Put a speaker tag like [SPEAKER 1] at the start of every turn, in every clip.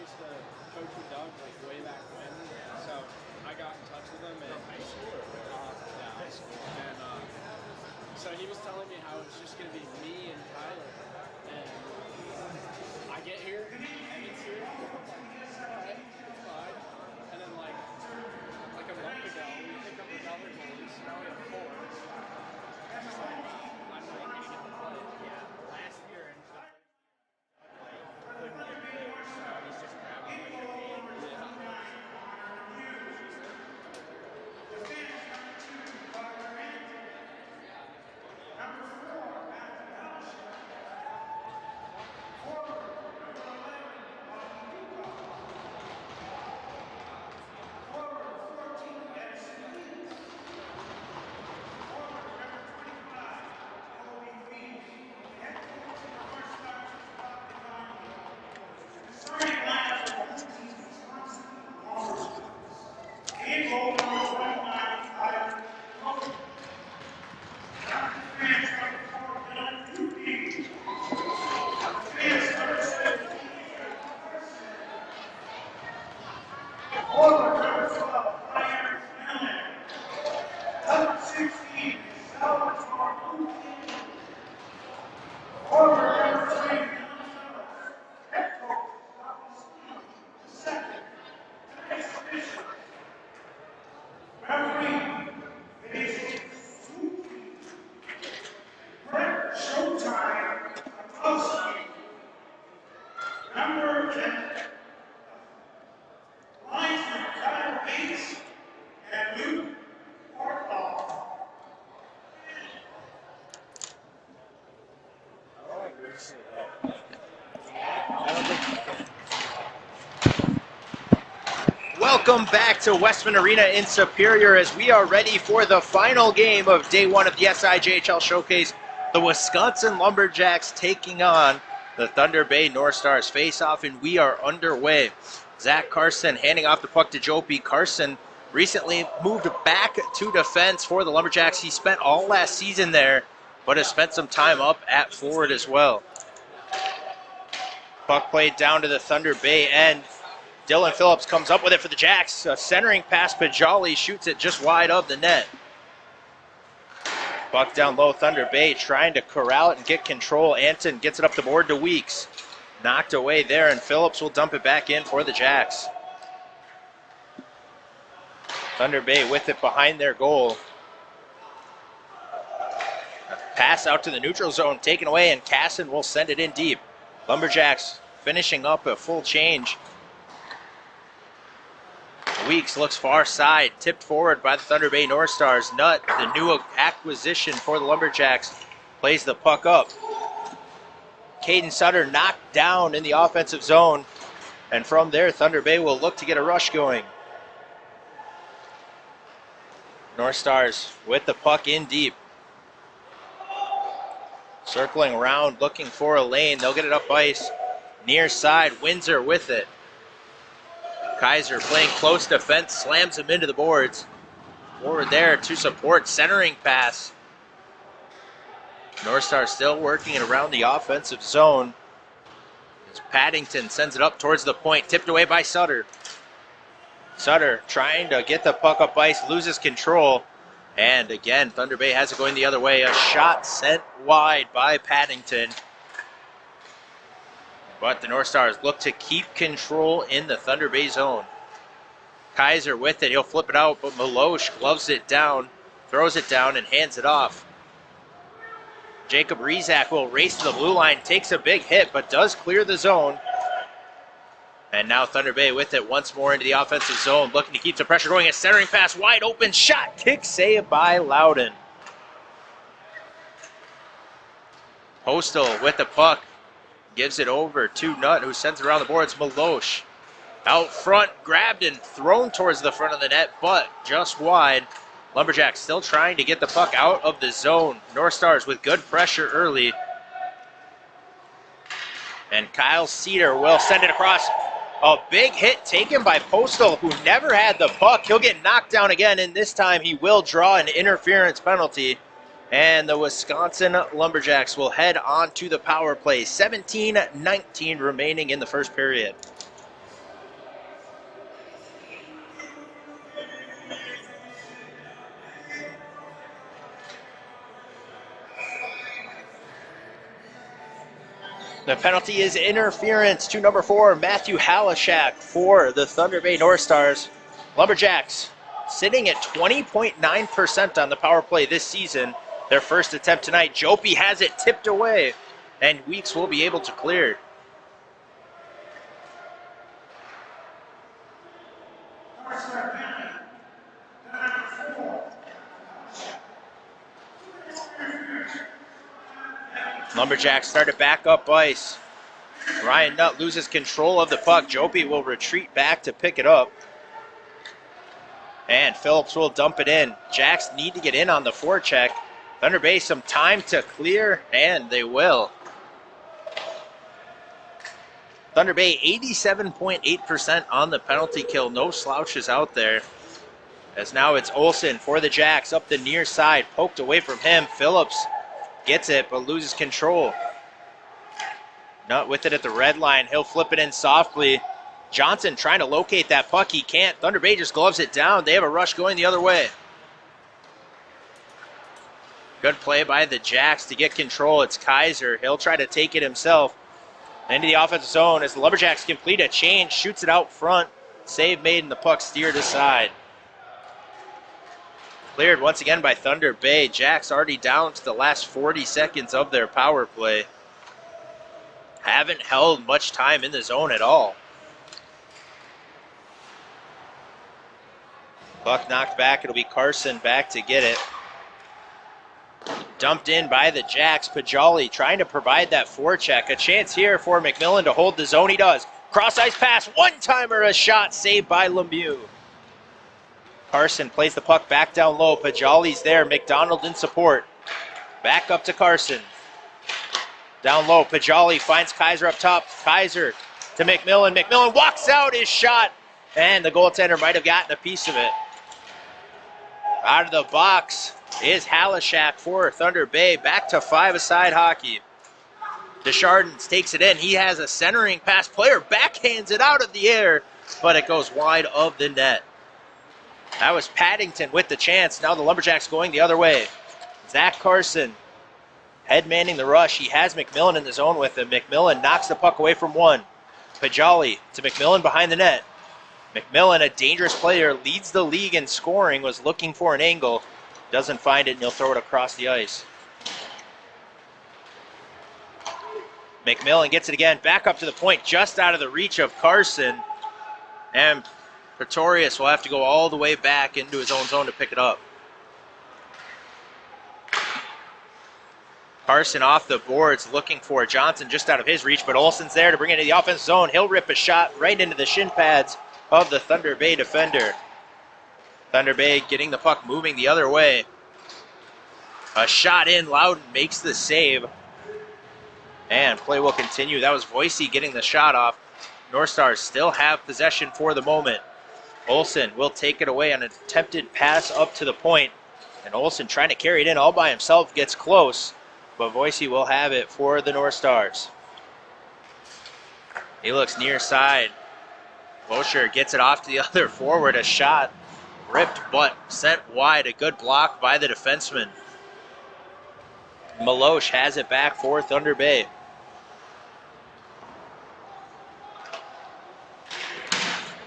[SPEAKER 1] used to coach with Doug like way back when, so I got in touch with him in high school. Yeah, high school. And so he was telling me how it's just gonna be me and Tyler, and I get here, and it's here. Alright, it's fine. And then like a month ago, we picked up another goalie, so now we have 4. It's just like I'm not gonna get to play.
[SPEAKER 2] Yeah, last year and stuff. Couldn't get there, so he's just grabbing what he can. Welcome back to Westman Arena in Superior as we are ready for the final game of Day 1 of the SIJHL Showcase. The Wisconsin Lumberjacks taking on the Thunder Bay North Stars face-off, and we are underway. Zach Carson handing off the puck to Jopi. Carson recently moved back to defense for the Lumberjacks. He spent all last season there, but has spent some time up at forward as well. Puck played down to the Thunder Bay end. Dylan Phillips comes up with it for the Jacks. A centering pass, Pajali shoots it just wide of the net. Puck down low, Thunder Bay trying to corral it and get control. Anton gets it up the board to Weeks. Knocked away there, and Phillips will dump it back in for the Jacks. Thunder Bay with it behind their goal. Pass out to the neutral zone, taken away, and Casson will send it in deep. Lumberjacks finishing up a full change. Weeks looks far side, tipped forward by the Thunder Bay North Stars. Nutt, the new acquisition for the Lumberjacks, plays the puck up. Caden Sutter knocked down in the offensive zone, and from there Thunder Bay will look to get a rush going. North Stars with the puck in deep. Circling around, looking for a lane. They'll get it up ice. Near side, Windsor with it. Kaiser playing close defense, slams him into the boards. Forward there to support, centering pass. North Star still working it around the offensive zone. As Paddington sends it up towards the point, tipped away by Sutter. Sutter trying to get the puck up ice, loses control. And again, Thunder Bay has it going the other way. A shot sent wide by Paddington. But the North Stars look to keep control in the Thunder Bay zone. Kaiser with it. He'll flip it out, but Milosh gloves it down, throws it down, and hands it off. Jacob Rezak will race to the blue line, takes a big hit, but does clear the zone. And now Thunder Bay with it once more into the offensive zone, looking to keep the pressure going. A centering pass, wide open shot, kick save by Loudon. Postal with the puck. Gives it over to Nutt, who sends it around the boards. Milosh out front, grabbed and thrown towards the front of the net, but just wide. Lumberjacks still trying to get the puck out of the zone. North Stars with good pressure early. And Kyle Cedar will send it across. A big hit taken by Postal, who never had the puck. He'll get knocked down again, and this time he will draw an interference penalty. And the Wisconsin Lumberjacks will head on to the power play. 17-19 remaining in the first period. The penalty is interference to number 4, Matthew Halashak for the Thunder Bay North Stars. Lumberjacks sitting at 20.9% on the power play this season. Their first attempt tonight. Jopi has it tipped away, and Weeks will be able to clear. Lumberjacks started back up ice. Ryan Nutt loses control of the puck. Jopi will retreat back to pick it up. And Phillips will dump it in. Jacks need to get in on the forecheck. Thunder Bay some time to clear, and they will. Thunder Bay 87.8% on the penalty kill. No slouches out there. As now it's Olsen for the Jacks up the near side. Poked away from him. Phillips gets it, but loses control. Nutt with it at the red line. He'll flip it in softly. Johnson trying to locate that puck. He can't. Thunder Bay just gloves it down. They have a rush going the other way. Good play by the Jacks to get control. It's Kaiser. He'll try to take it himself. Into the offensive zone as the Lumberjacks complete a change. Shoots it out front. Save made and the puck steered aside. Cleared once again by Thunder Bay. Jacks already down to the last 40 seconds of their power play. Haven't held much time in the zone at all. Puck knocked back. It'll be Carson back to get it. Dumped in by the Jacks. Pajali trying to provide that forecheck. A chance here for McMillan to hold the zone. He does. Cross ice pass. One-timer, a shot saved by Lemieux. Carson plays the puck back down low. Pajali's there. McDonald in support. Back up to Carson. Down low. Pajali finds Kaiser up top. Kaiser to McMillan. McMillan walks out his shot. And the goaltender might have gotten a piece of it. Out of the box is Halashak for Thunder Bay. Back to 5-a-side hockey. Deschardins takes it in. He has a centering pass. Player backhands it out of the air, but it goes wide of the net. That was Paddington with the chance. Now the Lumberjacks going the other way. Zach Carson head manning the rush. He has McMillan in the zone with him. McMillan knocks the puck away from one. Pajali to McMillan behind the net. McMillan, a dangerous player, leads the league in scoring, was looking for an angle. Doesn't find it, and he'll throw it across the ice. McMillan gets it again, back up to the point, just out of the reach of Carson. And Pretorius will have to go all the way back into his own zone to pick it up. Carson off the boards looking for Johnson just out of his reach, but Olsen's there to bring it into the offensive zone. He'll rip a shot right into the shin pads of the Thunder Bay defender. Thunder Bay getting the puck moving the other way. A shot in, Loudon makes the save. And play will continue. That was Voicey getting the shot off. North Stars still have possession for the moment. Olsen will take it away on an attempted pass up to the point. And Olsen trying to carry it in all by himself, gets close. But Voicey will have it for the North Stars. He looks near side. Bosher gets it off to the other forward. A shot ripped but sent wide. A good block by the defenseman. Maloche has it back for Thunder Bay.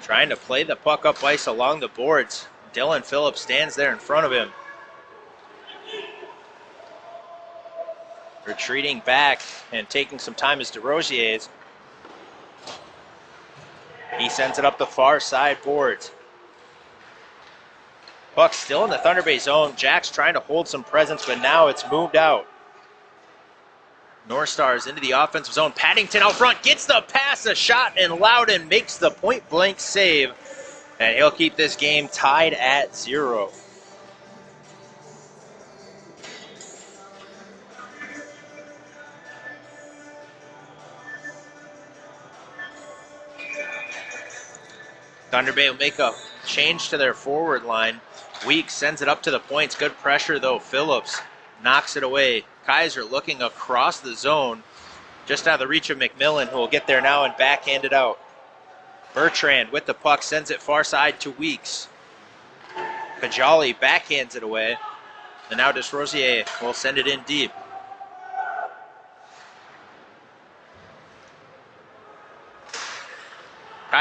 [SPEAKER 2] Trying to play the puck up ice along the boards. Dylan Phillips stands there in front of him. Retreating back and taking some time is DeRosier's. He sends it up the far side boards. Puck still in the Thunder Bay zone. Jack's trying to hold some presence, but now it's moved out. North Stars into the offensive zone. Paddington out front gets the pass, a shot, and Loudon makes the point-blank save. And he'll keep this game tied at 0. Thunder Bay will make a change to their forward line. Weeks sends it up to the points. Good pressure, though. Phillips knocks it away. Kaiser looking across the zone, just out of the reach of McMillan, who will get there now and backhand it out. Bertrand with the puck sends it far side to Weeks. Pajali backhands it away. And now DesRosier will send it in deep.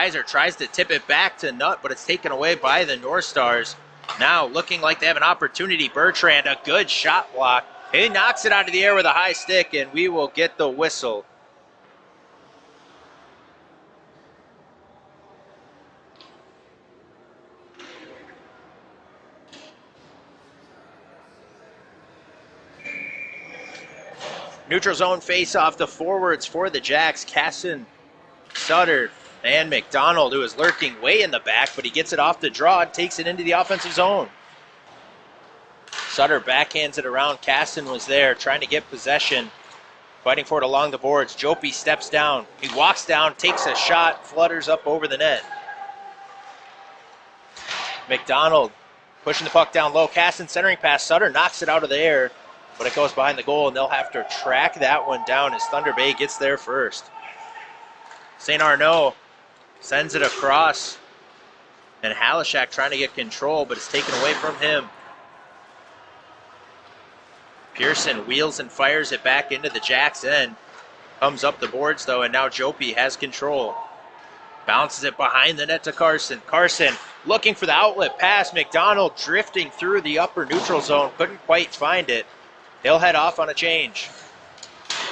[SPEAKER 2] Kaiser tries to tip it back to Nutt, but it's taken away by the North Stars. Now looking like they have an opportunity. Bertrand, a good shot block. He knocks it out of the air with a high stick, and we will get the whistle. Neutral zone face-off, the forwards for the Jacks. Casson, Sutter, and McDonald, who is lurking way in the back, but he gets it off the draw and takes it into the offensive zone. Sutter backhands it around. Casson was there trying to get possession, fighting for it along the boards. Jopi steps down. He walks down, takes a shot, flutters up over the net. McDonald pushing the puck down low. Casson centering pass. Sutter knocks it out of the air, but it goes behind the goal, and they'll have to track that one down as Thunder Bay gets there first. St. Arnaud sends it across, and Halishak trying to get control, but it's taken away from him. Pearson wheels and fires it back into the Jacks' end. Comes up the boards, though, and now Jopi has control. Bounces it behind the net to Carson. Carson looking for the outlet pass. McDonald drifting through the upper neutral zone. Couldn't quite find it. He'll head off on a change.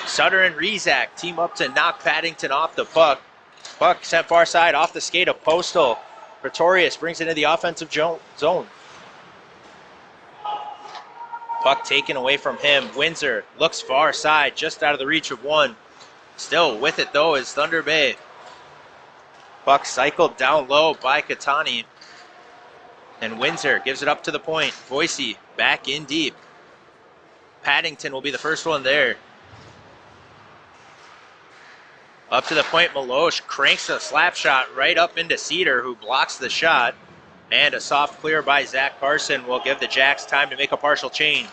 [SPEAKER 2] Sutter and Rezak team up to knock Paddington off the puck. Puck sent far side off the skate of Postal. Pretorius brings it into the offensive zone. Puck taken away from him. Windsor looks far side, just out of the reach of one. Still with it, though, is Thunder Bay. Puck cycled down low by Katani. And Windsor gives it up to the point. Boise back in deep. Paddington will be the first one there. Up to the point, Maloche cranks a slap shot right up into Cedar, who blocks the shot. And a soft clear by Zach Carson will give the Jacks time to make a partial change.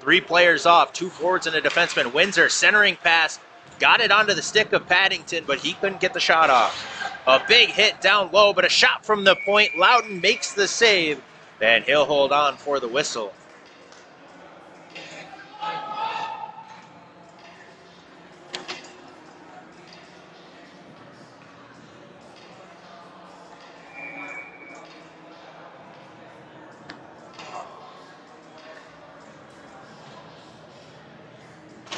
[SPEAKER 2] 3 players off, 2 forwards and a defenseman. Windsor centering pass, got it onto the stick of Paddington, but he couldn't get the shot off. A big hit down low, but a shot from the point. Loudon makes the save, and he'll hold on for the whistle.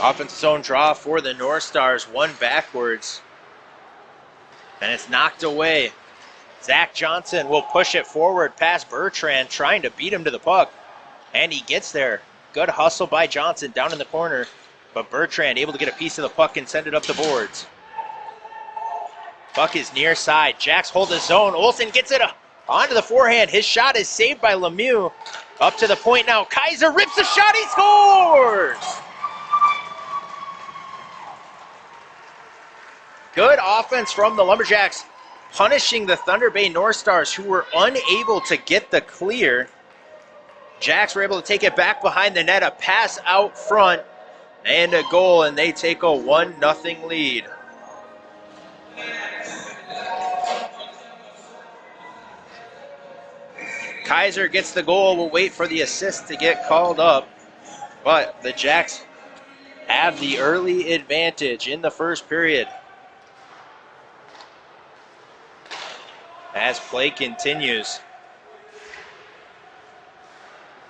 [SPEAKER 2] Offensive zone draw for the North Stars, one backwards. And it's knocked away. Zach Johnson will push it forward past Bertrand, trying to beat him to the puck. And he gets there. Good hustle by Johnson down in the corner. But Bertrand able to get a piece of the puck and send it up the boards. Puck is near side. Jacks hold the zone. Olsen gets it onto the forehand. His shot is saved by Lemieux. Up to the point now. Kaiser rips the shot. He scores! Good offense from the Lumberjacks, punishing the Thunder Bay North Stars, who were unable to get the clear. Jacks were able to take it back behind the net, a pass out front, and a goal, and they take a 1-0 lead. Kaiser gets the goal. We'll wait for the assist to get called up, but the Jacks have the early advantage in the first period. As play continues.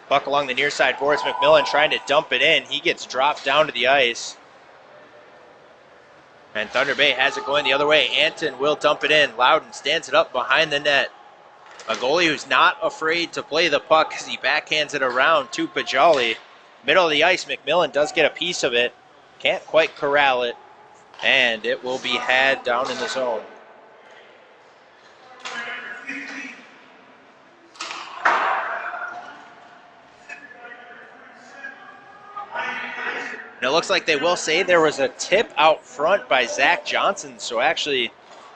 [SPEAKER 2] Puck along the near side boards. McMillan trying to dump it in. He gets dropped down to the ice. And Thunder Bay has it going the other way. Anton will dump it in. Loudon stands it up behind the net. A goalie who's not afraid to play the puck as he backhands it around to Pajali. Middle of the ice, McMillan does get a piece of it. Can't quite corral it. And it will be had down in the zone. And it looks like they will say there was a tip out front by Zach Johnson, so actually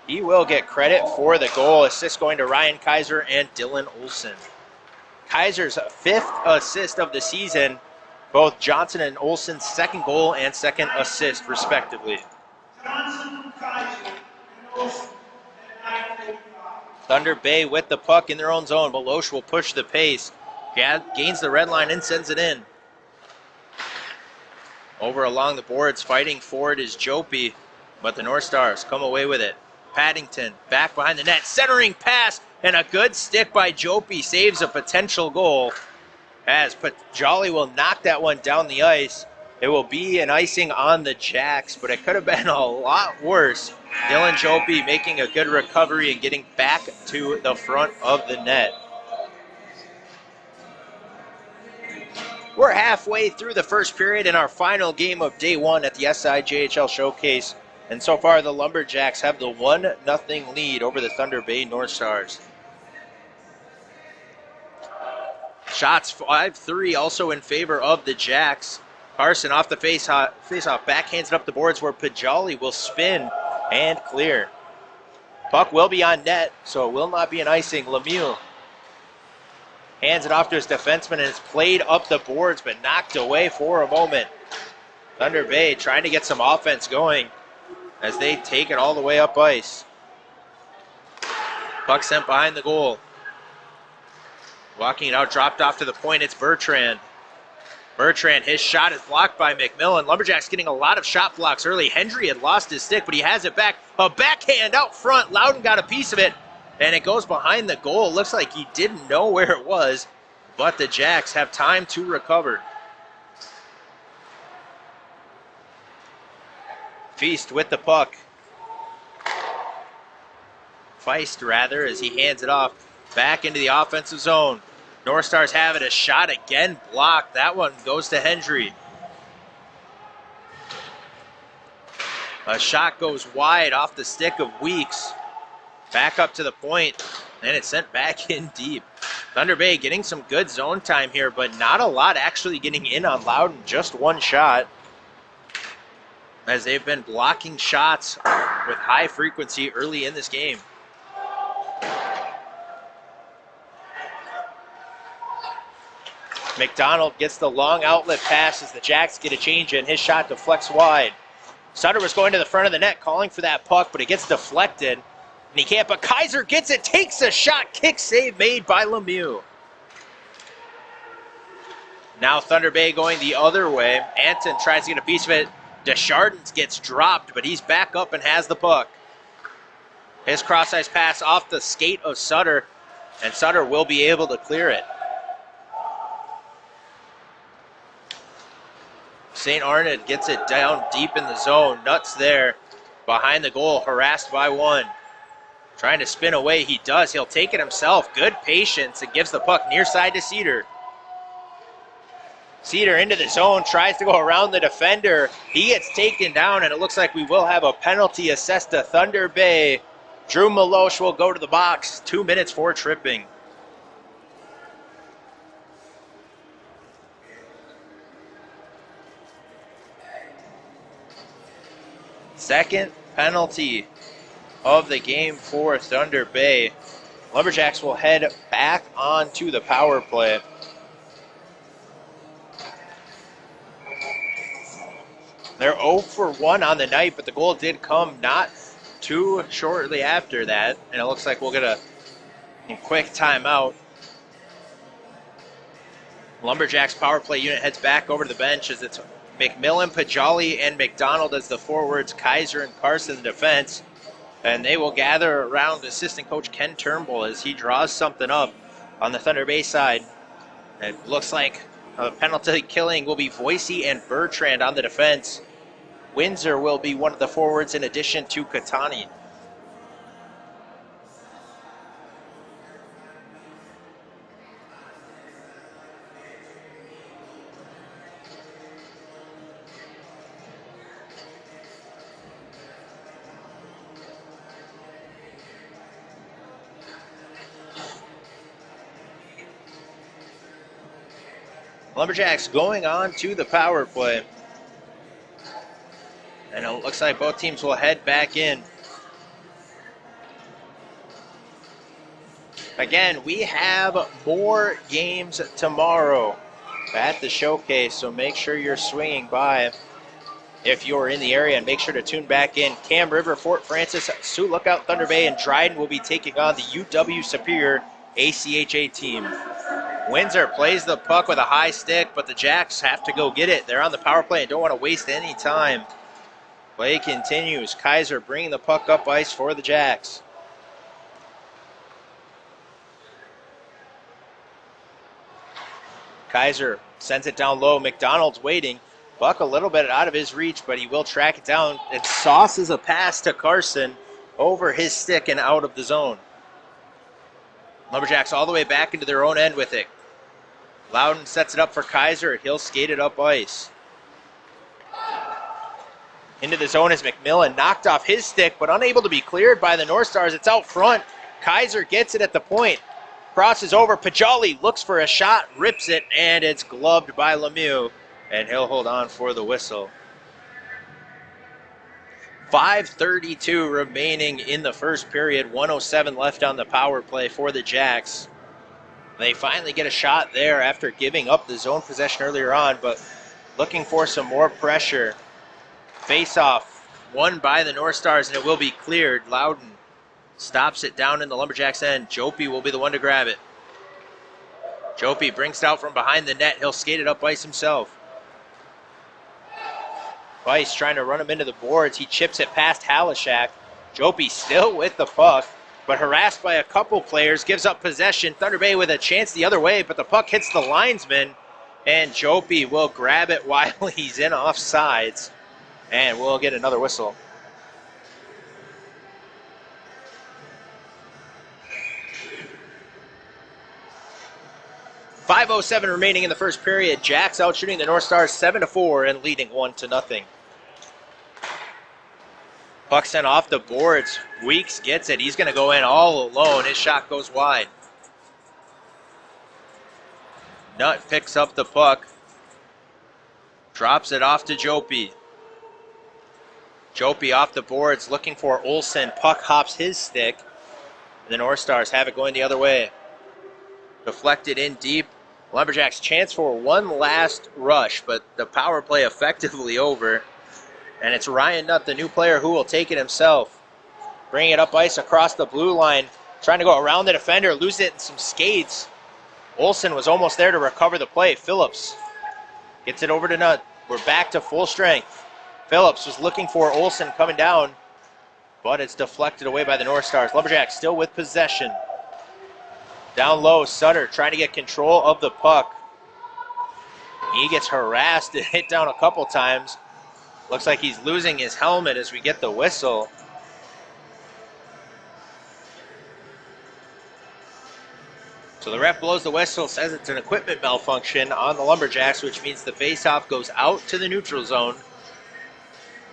[SPEAKER 2] he will get credit for the goal. Assist going to Ryan Kaiser and Dylan Olsen. Kaiser's 5th assist of the season, both Johnson and Olsen's 2nd goal and 2nd assist, respectively.
[SPEAKER 3] Johnson, Kaiser, and Olsen.
[SPEAKER 2] Thunder Bay with the puck in their own zone. Beloche will push the pace, gains the red line and sends it in. Over along the boards, fighting for it is Jopi, but the North Stars come away with it. Paddington back behind the net. Centering pass and a good stick by Jopi saves a potential goal. As Pajali will knock that one down the ice. It will be an icing on the Jacks, but it could have been a lot worse. Dylan Jopi making a good recovery and getting back to the front of the net. We're halfway through the first period in our final game of day one at the SIJHL Showcase. And so far, the Lumberjacks have the 1-0 lead over the Thunder Bay North Stars. Shots 5-3 also in favor of the Jacks. Carson off the face-off, backhands it up the boards where Pajali will spin and clear. Puck will be on net, so it will not be an icing. Lemieux hands it off to his defenseman, and it's played up the boards but knocked away for a moment. Thunder Bay trying to get some offense going as they take it all the way up ice. Puck sent behind the goal. Walking it out, dropped off to the point, it's Bertrand. Bertrand, his shot is blocked by McMillan. Lumberjacks getting a lot of shot blocks early. Hendry had lost his stick, but he has it back. A backhand out front. Loudon got a piece of it, and it goes behind the goal. Looks like he didn't know where it was, but the Jacks have time to recover. Feast with the puck. Feist, rather, as he hands it off back into the offensive zone. North Stars have it. A shot again blocked. That one goes to Hendry. A shot goes wide off the stick of Weeks. Back up to the point, and it's sent back in deep. Thunder Bay getting some good zone time here, but not a lot actually getting in on Loudon. Just one shot, as they've been blocking shots with high frequency early in this game. McDonald gets the long outlet pass as the Jacks get a change in. His shot deflects wide. Sutter was going to the front of the net calling for that puck, but it gets deflected. And he can't, but Kaiser gets it, takes a shot, kick save made by Lemieux. Now Thunder Bay going the other way. Anton tries to get a piece of it. Deschardins gets dropped, but he's back up and has the puck. His cross-ice pass off the skate of Sutter, and Sutter will be able to clear it. St. Arnaud gets it down deep in the zone. Nuts there behind the goal, harassed by one. Trying to spin away, he does. He'll take it himself. Good patience, and gives the puck near side to Cedar. Cedar into the zone, tries to go around the defender. He gets taken down, and it looks like we will have a penalty assessed to Thunder Bay. Drew Maloche will go to the box. 2 minutes for tripping. Second penalty of the game for Thunder Bay. Lumberjacks will head back onto the power play. They're 0 for 1 on the night, but the goal did come not too shortly after that, and it looks like we'll get a quick timeout. Lumberjacks power play unit heads back over to the bench as it's McMillan, Pajali, and McDonald as the forwards, Kaiser and Carson the defense. And they will gather around assistant coach Ken Turnbull as he draws something up on the Thunder Bay side. It looks like a penalty killing will be Voicey and Bertrand on the defense. Windsor will be one of the forwards in addition to Katani. Lumberjacks going on to the power play. And it looks like both teams will head back in. Again, we have more games tomorrow at the showcase, so make sure you're swinging by if you're in the area, and make sure to tune back in. Cam River, Fort Francis, Sioux Lookout, Thunder Bay, and Dryden will be taking on the UW Superior ACHA team. Windsor plays the puck with a high stick, but the Jacks have to go get it. They're on the power play and don't want to waste any time. Play continues. Kaiser bringing the puck up ice for the Jacks. Kaiser sends it down low. McDonald's waiting. Buck a little bit out of his reach, but he will track it down. It sauces a pass to Carson over his stick and out of the zone. Lumberjacks all the way back into their own end with it. Loudon sets it up for Kaiser. He'll skate it up ice. Into the zone is McMillan. Knocked off his stick, but unable to be cleared by the North Stars. It's out front. Kaiser gets it at the point. Crosses over. Pajali looks for a shot, rips it, and it's gloved by Lemieux, and he'll hold on for the whistle. 5:32 remaining in the first period. 1:07 left on the power play for the Jacks. They finally get a shot there after giving up the zone possession earlier on, but looking for some more pressure. Face-off won by the North Stars, and it will be cleared. Loudon stops it down in the Lumberjacks' end. Jopi will be the one to grab it. Jopi brings it out from behind the net. He'll skate it up ice himself. Weiss trying to run him into the boards. He chips it past Halishak. Jopi still with the puck, but harassed by a couple players, gives up possession. Thunder Bay with a chance the other way, but the puck hits the linesman, and Jopi will grab it while he's in offsides, and we'll get another whistle. .507 remaining in the first period. Jacks out shooting the North Stars 7-4 and leading 1-0. Puck sent off the boards. Weeks gets it. He's going to go in all alone. His shot goes wide. Nutt picks up the puck. Drops it off to Jopi. Jopi off the boards looking for Olsen. Puck hops his stick. The North Stars have it going the other way. Deflected in deep. Lumberjacks chance for one last rush, but the power play effectively over. And it's Ryan Nutt, the new player, who will take it himself. Bring it up ice across the blue line. Trying to go around the defender, lose it in some skates. Olsen was almost there to recover the play. Phillips gets it over to Nutt. We're back to full strength. Phillips was looking for Olsen coming down, but it's deflected away by the North Stars. Lumberjacks still with possession. Down low, Sutter trying to get control of the puck. He gets harassed and hit down a couple times. Looks like he's losing his helmet as we get the whistle. So the ref blows the whistle, says it's an equipment malfunction on the Lumberjacks, which means the faceoff goes out to the neutral zone.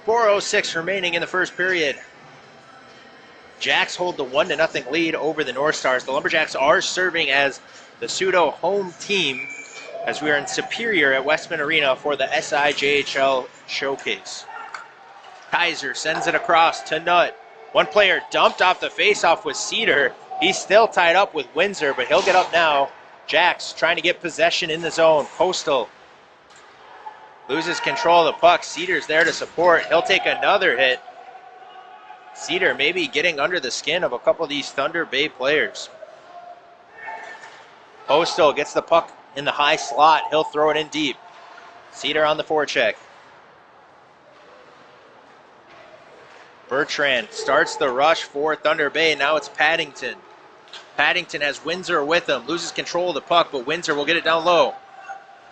[SPEAKER 2] 4:06 remaining in the first period. Jacks hold the 1-0 lead over the North Stars. The Lumberjacks are serving as the pseudo home team as we are in Superior at Westman Arena for the SIJHL showcase. Kaiser sends it across to Nutt. One player dumped off the faceoff with Cedar. He's still tied up with Windsor, but he'll get up now. Jacks trying to get possession in the zone. Postal loses control of the puck. Cedar's there to support. He'll take another hit. Cedar maybe getting under the skin of a couple of these Thunder Bay players. Postal gets the puck in the high slot. He'll throw it in deep. Cedar on the forecheck. Bertrand starts the rush for Thunder Bay. Now it's Paddington. Paddington has Windsor with him. Loses control of the puck, but Windsor will get it down low.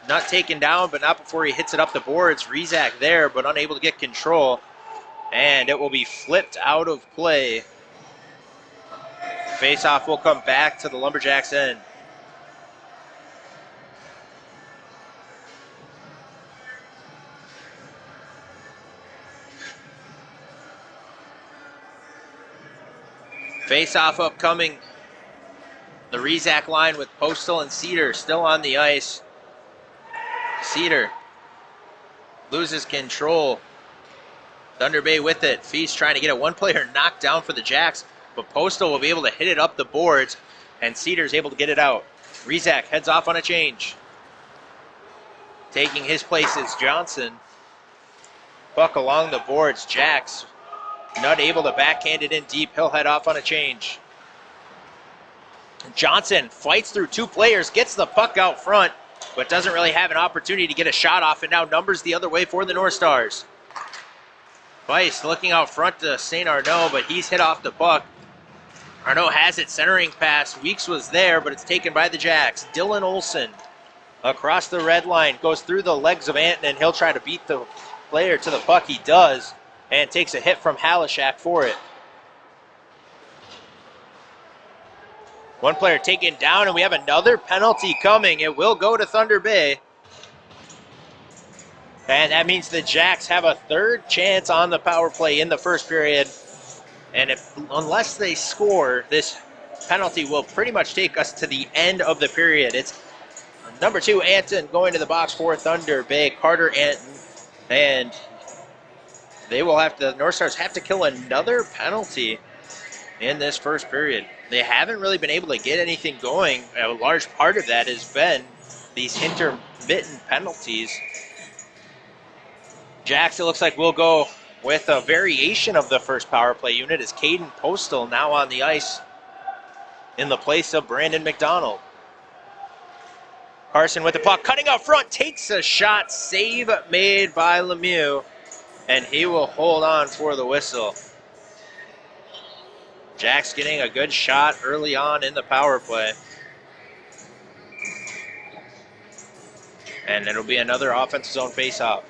[SPEAKER 2] Not taken down, but not before he hits it up the boards. Rizak there, but unable to get control. And it will be flipped out of play. Faceoff will come back to the Lumberjacks' end. Faceoff upcoming. The Rizak line with Postal and Cedar still on the ice. Cedar loses control. Thunder Bay with it. Feast trying to get it. One player knocked down for the Jacks, but Postal will be able to hit it up the boards, and Cedar's able to get it out. Rizak heads off on a change. Taking his place is Johnson. Puck along the boards. Jacks not able to backhand it in deep. He'll head off on a change. Johnson fights through two players, gets the puck out front, but doesn't really have an opportunity to get a shot off, and now numbers the other way for the North Stars. Bice looking out front to St. Arnaud, but he's hit off the puck. Arnaud has it, centering pass. Weeks was there, but it's taken by the Jacks. Dylan Olsen across the red line, goes through the legs of Anton, and he'll try to beat the player to the puck. He does, and takes a hit from Halishak for it. One player taken down, and we have another penalty coming. It will go to Thunder Bay. And that means the Jacks have a third chance on the power play in the first period. And unless they score, this penalty will pretty much take us to the end of the period. It's number 2, Anton, going to the box for Thunder Bay, Carter Anton. And they will have to, the North Stars have to kill another penalty in this first period. They haven't really been able to get anything going. A large part of that has been these intermittent penalties. Jacks, it looks like we'll go with a variation of the first power play unit as Caden Postal now on the ice in the place of Brandon McDonald. Carson with the puck, cutting out front, takes a shot, save made by Lemieux, and he will hold on for the whistle. Jacks getting a good shot early on in the power play. And it'll be another offensive zone faceoff.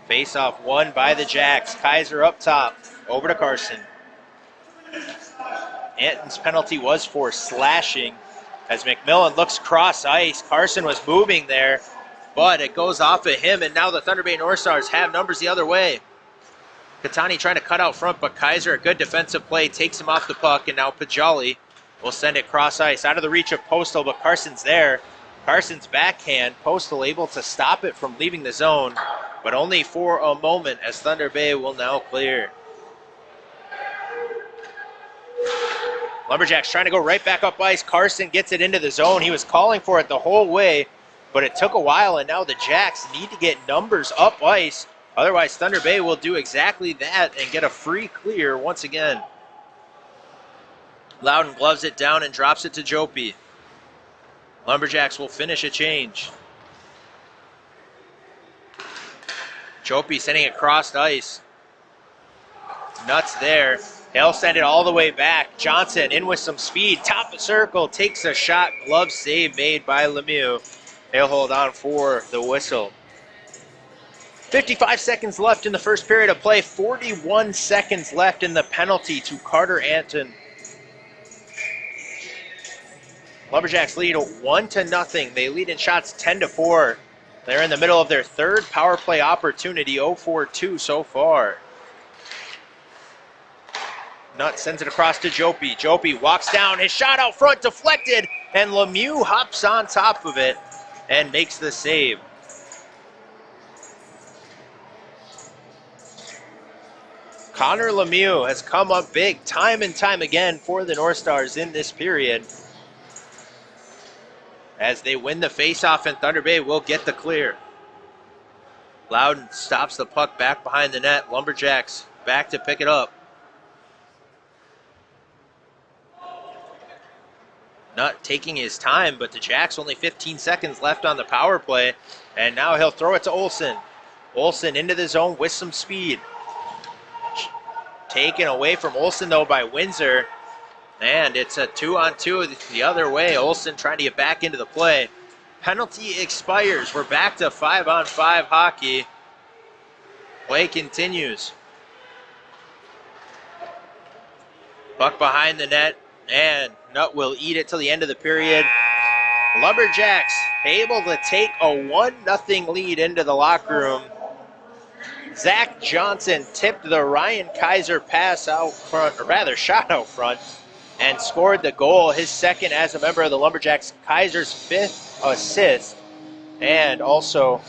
[SPEAKER 2] Face-off won by the Jacks. Kaiser up top, over to Carson. Anton's penalty was for slashing as McMillan looks cross ice. Carson was moving there, but it goes off of him, and now the Thunder Bay North Stars have numbers the other way. Katani trying to cut out front, but Kaiser, a good defensive play, takes him off the puck, and now Pajali will send it cross ice out of the reach of Postal, but Carson's there. Carson's backhand, Postal able to stop it from leaving the zone, but only for a moment as Thunder Bay will now clear. Lumberjacks trying to go right back up ice. Carson gets it into the zone. He was calling for it the whole way, but it took a while, and now the Jacks need to get numbers up ice. Otherwise, Thunder Bay will do exactly that and get a free clear once again. Loudon gloves it down and drops it to Jopi. Lumberjacks will finish a change. Jopi sending it across ice. Nuts there. He'll send it all the way back. Johnson in with some speed. Top of circle. Takes a shot. Glove save made by Lemieux. He'll hold on for the whistle. 55 seconds left in the first period of play. 41 seconds left in the penalty to Carter Anton. Lumberjacks lead 1-0. They lead in shots 10-4. They're in the middle of their third power play opportunity, 0-4-2 so far. Nutt sends it across to Jopi. Jopi walks down, his shot out front deflected, and Lemieux hops on top of it and makes the save. Connor Lemieux has come up big time and time again for the North Stars in this period. As they win the faceoff, and Thunder Bay will get the clear. Loudon stops the puck back behind the net. Lumberjacks back to pick it up. Nutt taking his time, but the Jacks only 15 seconds left on the power play. And now he'll throw it to Olsen. Olsen into the zone with some speed. Taken away from Olsen though by Windsor. And it's a 2-on-2 the other way. Olsen trying to get back into the play. Penalty expires. We're back to 5-on-5 hockey. Play continues. Puck behind the net, and Nutt will eat it till the end of the period. Lumberjacks able to take a 1-0 lead into the locker room. Zach Johnson tipped the Ryan Kaiser pass out front, or rather shot out front, and scored the goal, his second as a member of the Lumberjacks. Kaiser's 5th assist, and also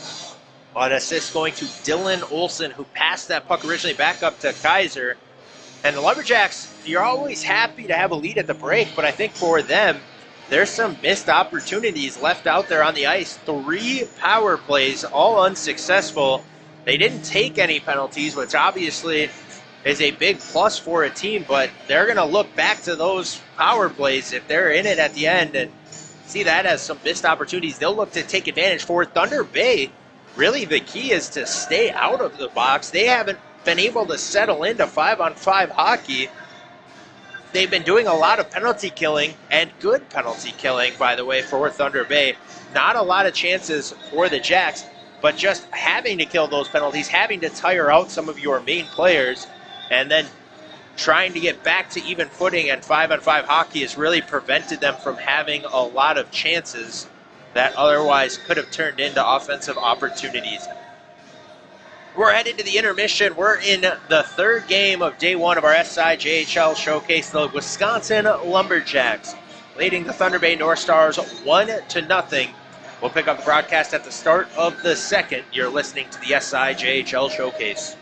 [SPEAKER 2] an assist going to Dylan Olsen, who passed that puck originally back up to Kaiser. And the Lumberjacks, you're always happy to have a lead at the break, but I think for them, there's some missed opportunities left out there on the ice. 3 power plays, all unsuccessful. They didn't take any penalties, which obviously is a big plus for a team, but they're going to look back to those power plays if they're in it at the end and see that as some missed opportunities. They'll look to take advantage for Thunder Bay. really the key is to stay out of the box. They haven't been able to settle into 5-on-5 hockey. They've been doing a lot of penalty killing, and good penalty killing, by the way, for Thunder Bay. Not a lot of chances for the Jacks, but just having to kill those penalties, having to tire out some of your main players, and then trying to get back to even footing and 5-on-5 hockey has really prevented them from having a lot of chances that otherwise could have turned into offensive opportunities. We're headed to the intermission. We're in the third game of day one of our SIJHL showcase. The Wisconsin Lumberjacks leading the Thunder Bay North Stars 1-0. We'll pick up the broadcast at the start of the second. You're listening to the SIJHL showcase.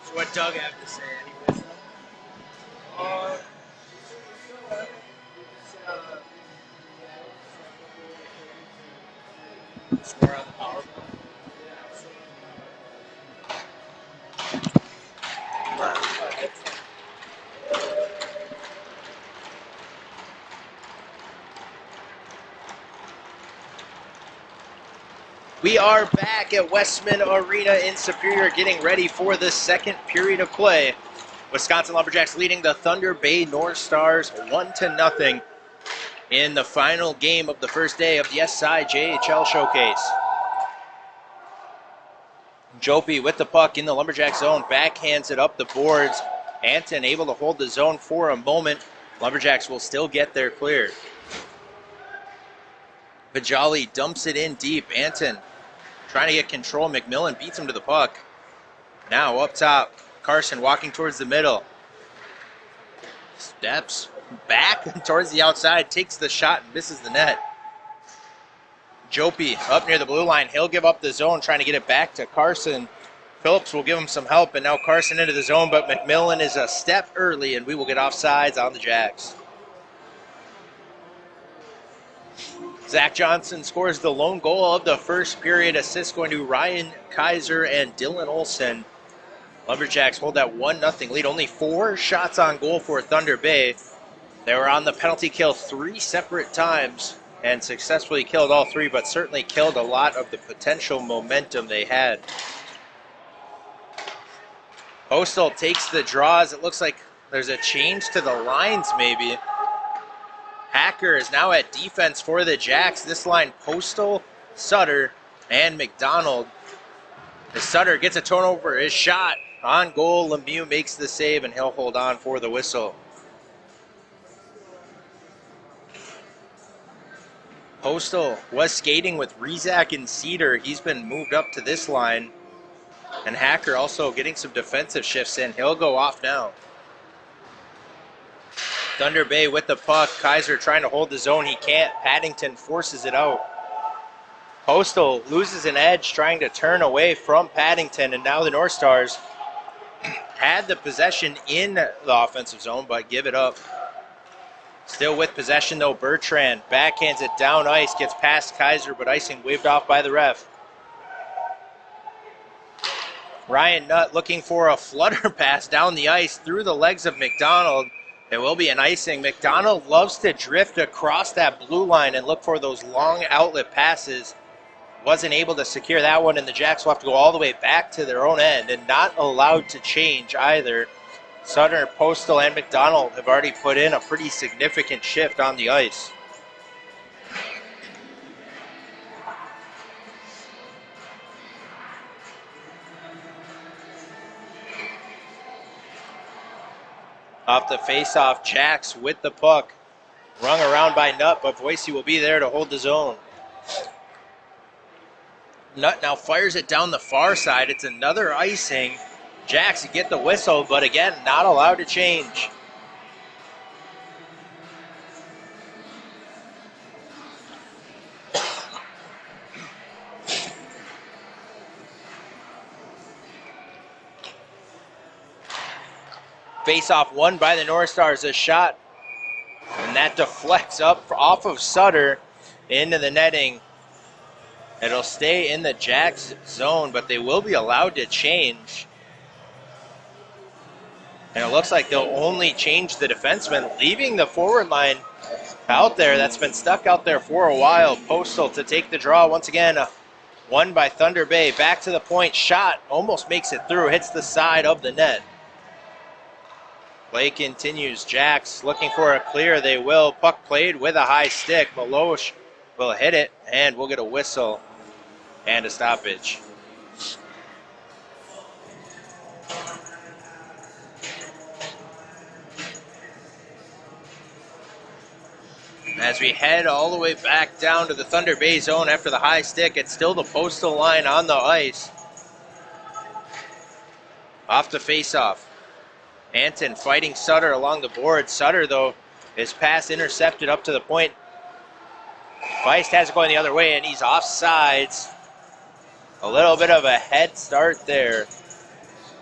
[SPEAKER 2] So what Doug have to say? Any wisdom? Score on the power play. We are back at Westman Arena in Superior, getting ready for the second period of play. Wisconsin Lumberjacks leading the Thunder Bay North Stars 1-0 in the final game of the first day of the SIJHL Showcase. Jopi with the puck in the Lumberjack zone, backhands it up the boards. Anton able to hold the zone for a moment. Lumberjacks will still get their clear. Bajali dumps it in deep. Anton trying to get control. McMillan beats him to the puck. Now up top, Carson walking towards the middle. Steps back towards the outside, takes the shot and misses the net. Jopi up near the blue line. He'll give up the zone, trying to get it back to Carson. Phillips will give him some help, and now Carson into the zone, but McMillan is a step early, and we will get offsides on the Jacks. Zach Johnson scores the lone goal of the first period. Assist going to Ryan Kaiser and Dylan Olson. Lumberjacks hold that 1-0 lead. Only 4 shots on goal for Thunder Bay. They were on the penalty kill 3 separate times and successfully killed all 3, but certainly killed a lot of the potential momentum they had. Postal takes the draws. It looks like there's a change to the lines maybe. Hacker is now at defense for the Jacks. This line, Postal, Sutter, and McDonald. As Sutter gets a turnover, his shot on goal. Lemieux makes the save, and he'll hold on for the whistle. Postal was skating with Rizak and Cedar. He's been moved up to this line. And Hacker also getting some defensive shifts in. He'll go off now. Thunder Bay with the puck. Kaiser trying to hold the zone. He can't. Paddington forces it out. Postal loses an edge trying to turn away from Paddington. And now the North Stars had the possession in the offensive zone, but give it up. Still with possession though, Bertrand backhands it down ice. Gets past Kaiser, but icing waved off by the ref. Ryan Nutt looking for a flutter pass down the ice through the legs of McDonald. It will be an icing. McDonald loves to drift across that blue line and look for those long outlet passes. Wasn't able to secure that one, and the Jacks will have to go all the way back to their own end and not allowed to change either. Sutter, Postal, and McDonald have already put in a pretty significant shift on the ice. Off the face-off, Jacks with the puck. Rung around by Nutt, but Voicey will be there to hold the zone. Nutt now fires it down the far side. It's another icing. Jacks get the whistle, but again, not allowed to change. Face-off won by the North Stars. A shot, and that deflects up off of Sutter into the netting. It'll stay in the Jacks zone, but they will be allowed to change. And it looks like they'll only change the defenseman, leaving the forward line out there. That's been stuck out there for a while. Postal to take the draw once again. Won by Thunder Bay. Back to the point. Shot almost makes it through. Hits the side of the net. Play continues. Jacks looking for a clear. They will. Puck played with a high stick. Malosh will hit it, and we'll get a whistle and a stoppage. As we head all the way back down to the Thunder Bay zone after the high stick, it's still the Postal line on the ice. Off the face-off. Anton fighting Sutter along the board. Sutter, though, his pass intercepted up to the point. Feist has it going the other way, and he's offsides. A little bit of a head start there.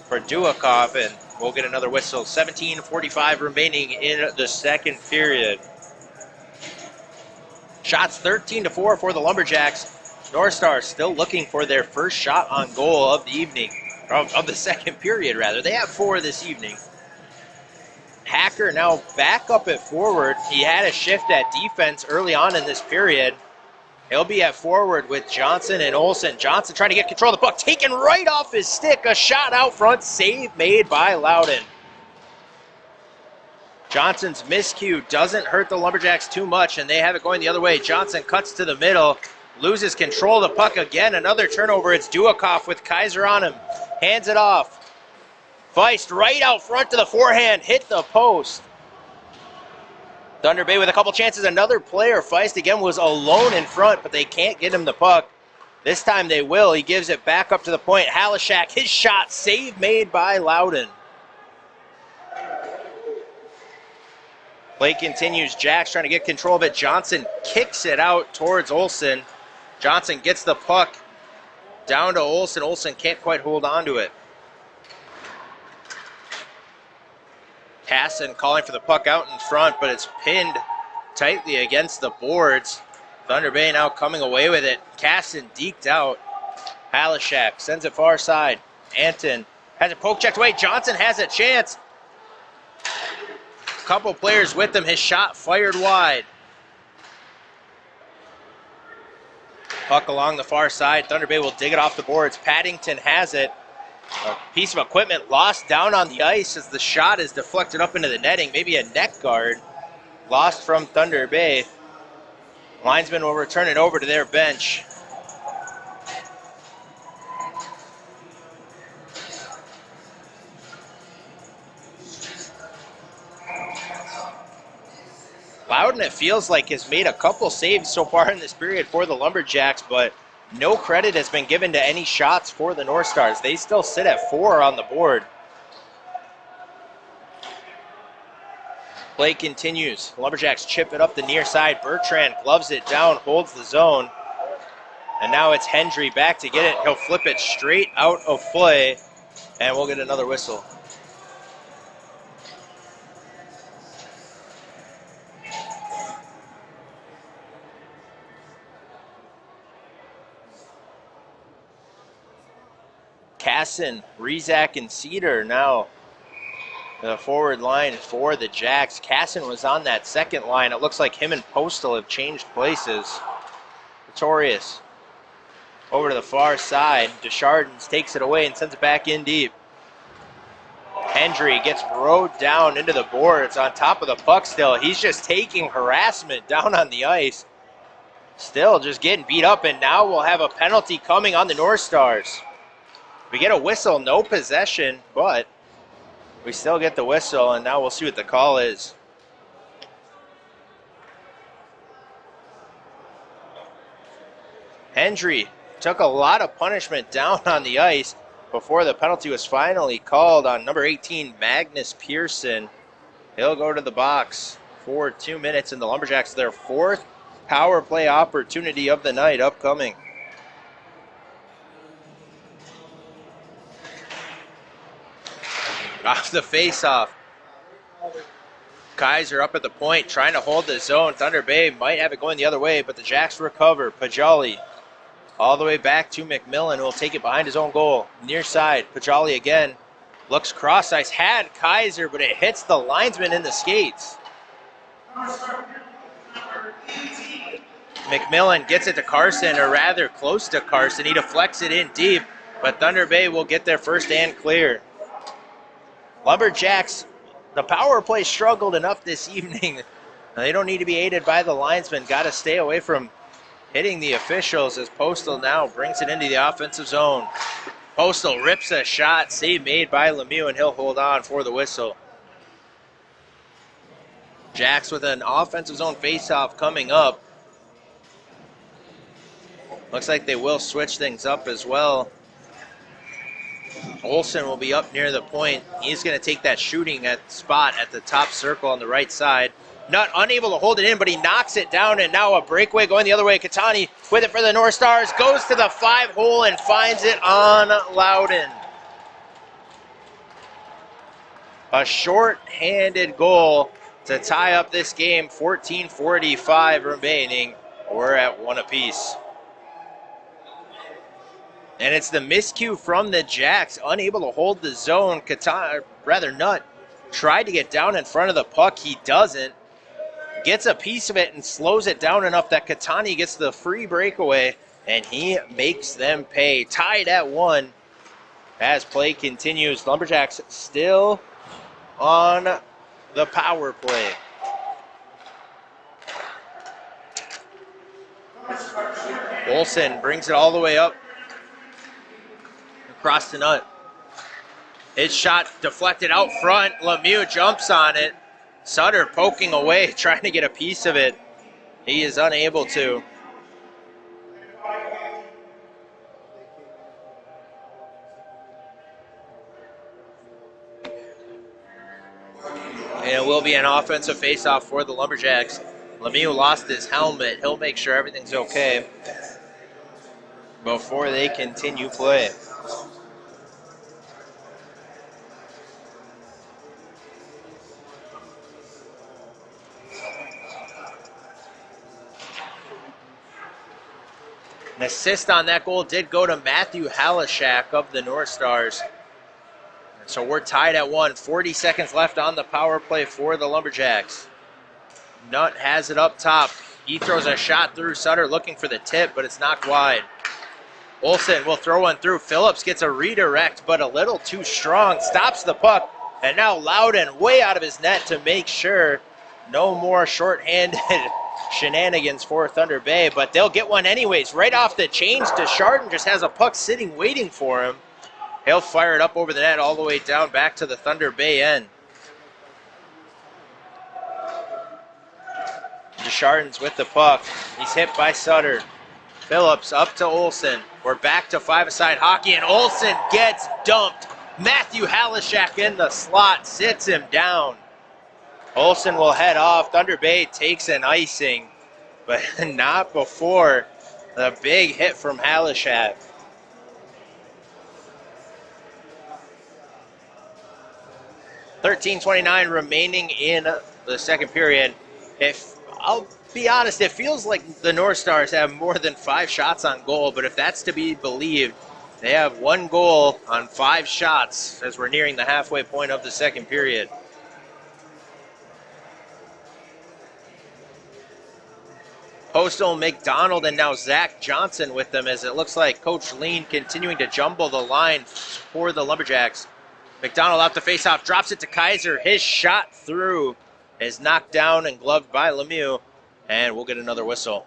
[SPEAKER 2] for Duakoff, and we'll get another whistle. 17:45 remaining in the second period. Shots 13-4 for the Lumberjacks. North Stars still looking for their first shot on goal of the evening, of the second period rather. They have 4 this evening. Hacker now back up at forward. He had a shift at defense early on in this period. He'll be at forward with Johnson and Olsen. Johnson trying to get control of the puck, taken right off his stick. A shot out front, save made by Loudon. Johnson's miscue doesn't hurt the Lumberjacks too much, and they have it going the other way. Johnson cuts to the middle, loses control of the puck again. Another turnover. It's Duakoff with Kaiser on him. Hands it off. Feist right out front to the forehand, hit the post. Thunder Bay with a couple chances. Another player, Feist again, was alone in front, but they can't get him the puck. This time they will. He gives it back up to the point. Halishak, his shot, save made by Loudon. Play continues. Jacks trying to get control of it. Johnson kicks it out towards Olsen. Johnson gets the puck down to Olsen. Olsen can't quite hold on to it. Casson calling for the puck out in front, but it's pinned tightly against the boards. Thunder Bay now coming away with it. Casson deked out. Halishak sends it far side. Anton has a poke checked away. Johnson has a chance. Couple players with him. His shot fired wide. Puck along the far side. Thunder Bay will dig it off the boards. Paddington has it. A piece of equipment lost down on the ice as the shot is deflected up into the netting. Maybe a neck guard lost from Thunder Bay. Linesmen will return it over to their bench. Loudon, it feels like, has made a couple saves so far in this period for the Lumberjacks, but no credit has been given to any shots for the North Stars. They still sit at 4 on the board. Play continues. Lumberjacks chip it up the near side. Bertrand gloves it down, holds the zone. And now it's Hendry back to get it. He'll flip it straight out of play, and we'll get another whistle. Casson, Rezak, and Cedar now the forward line for the Jacks. Casson was on that second line. It looks like him and Postal have changed places. Pretorius over to the far side. Deschardins takes it away and sends it back in deep. Hendry gets rode down into the boards on top of the puck still. He's just taking harassment down on the ice. Still just getting beat up, and now we'll have a penalty coming on the North Stars. We get a whistle, no possession, but we still get the whistle, and now we'll see what the call is. Hendry took a lot of punishment down on the ice before the penalty was finally called on number 18, Magnus Pearson. He'll go to the box for 2 minutes, and the Lumberjacks, their 4th power play opportunity of the night upcoming. Off the face-off. Kaiser up at the point, trying to hold the zone. Thunder Bay might have it going the other way, but the Jacks recover. Pajali all the way back to McMillan, who will take it behind his own goal. Near side, Pajali again. Looks cross-ice, had Kaiser, but it hits the linesman in the skates. McMillan gets it to Carson, or rather close to Carson. He deflects it in deep, but Thunder Bay will get their first and clear. Lumberjacks, the power play struggled enough this evening. They don't need to be aided by the linesman. Got to stay away from hitting the officials as Postal now brings it into the offensive zone. Postal rips a shot, save made by Lemieux, and he'll hold on for the whistle. Jacks with an offensive zone faceoff coming up. Looks like they will switch things up as well. Olsen will be up near the point. He's going to take that shooting spot at the top circle on the right side. Not unable to hold it in, but he knocks it down, and now a breakaway going the other way. Katani with it for the North Stars, goes to the 5 hole and finds it on Loudon. A short-handed goal to tie up this game. 14:45 remaining. We're at one apiece. And it's the miscue from the Jacks, unable to hold the zone. Nutt tried to get down in front of the puck. He doesn't. Gets a piece of it and slows it down enough that Katani gets the free breakaway, and he makes them pay. Tied at 1 as play continues. Lumberjacks still on the power play. Olsen brings it all the way up across the Nutt. His shot deflected out front. Lemieux jumps on it. Sutter poking away, trying to get a piece of it. He is unable to. And it will be an offensive faceoff for the Lumberjacks. Lemieux lost his helmet. He'll make sure everything's okay before they continue play. An assist on that goal did go to Matthew Halishak of the North Stars. So we're tied at 1. 40 seconds left on the power play for the Lumberjacks. Nutt has it up top. He throws a shot through Sutter looking for the tip, but it's knocked wide. Olsen will throw one through. Phillips gets a redirect, but a little too strong. Stops the puck, and now Loudon way out of his net to make sure no more shorthanded shenanigans for Thunder Bay, but they'll get one anyways. Right off the change, Deschardin just has a puck sitting waiting for him. He'll fire it up over the net all the way down back to the Thunder Bay end. Deschardin's with the puck. He's hit by Sutter. Phillips up to Olsen. We're back to five-a-side hockey, and Olsen gets dumped. Matthew Halishak in the slot sits him down. Olsen will head off. Thunder Bay takes an icing, but not before the big hit from Halishak. .29 remaining in the second period. I'll be honest, it feels like the North Stars have more than 5 shots on goal, but if that's to be believed, they have 1 goal on 5 shots as we're nearing the halfway point of the second period. Postal, McDonald, and now Zach Johnson with them, as it looks like Coach Lean continuing to jumble the line for the Lumberjacks. McDonald out the faceoff, drops it to Kaiser. His shot through is knocked down and gloved by Lemieux, and we'll get another whistle.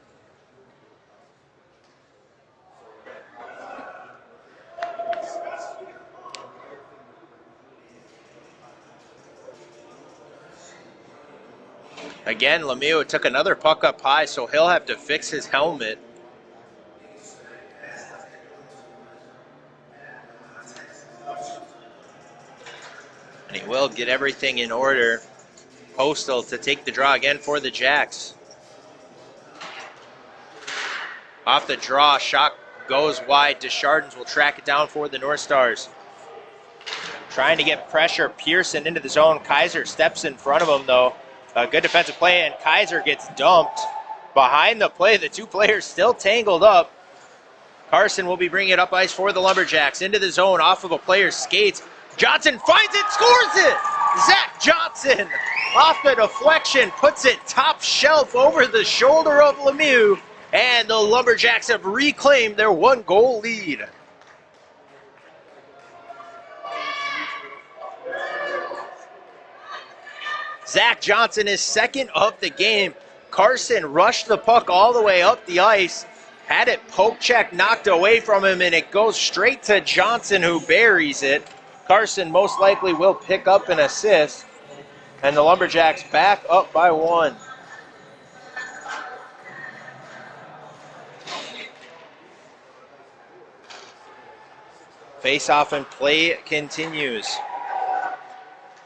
[SPEAKER 2] Again, Lemieux took another puck up high, so he'll have to fix his helmet. And he will get everything in order. Postal to take the draw again for the Jacks. Off the draw, shot goes wide. Deschardins will track it down for the North Stars. Trying to get pressure, Pearson into the zone. Kaiser steps in front of him though. A good defensive play, and Kaiser gets dumped. Behind the play, the 2 players still tangled up. Carson will be bringing it up ice for the Lumberjacks. Into the zone, off of a player's skates. Johnson finds it, scores it! Zach Johnson, off the deflection, puts it top shelf over the shoulder of Lemieux, and the Lumberjacks have reclaimed their 1-goal lead. Zach Johnson is second of the game. Carson rushed the puck all the way up the ice, had it poke check knocked away from him, and it goes straight to Johnson, who buries it. Carson most likely will pick up an assist, and the Lumberjacks back up by 1. Face-off and play continues.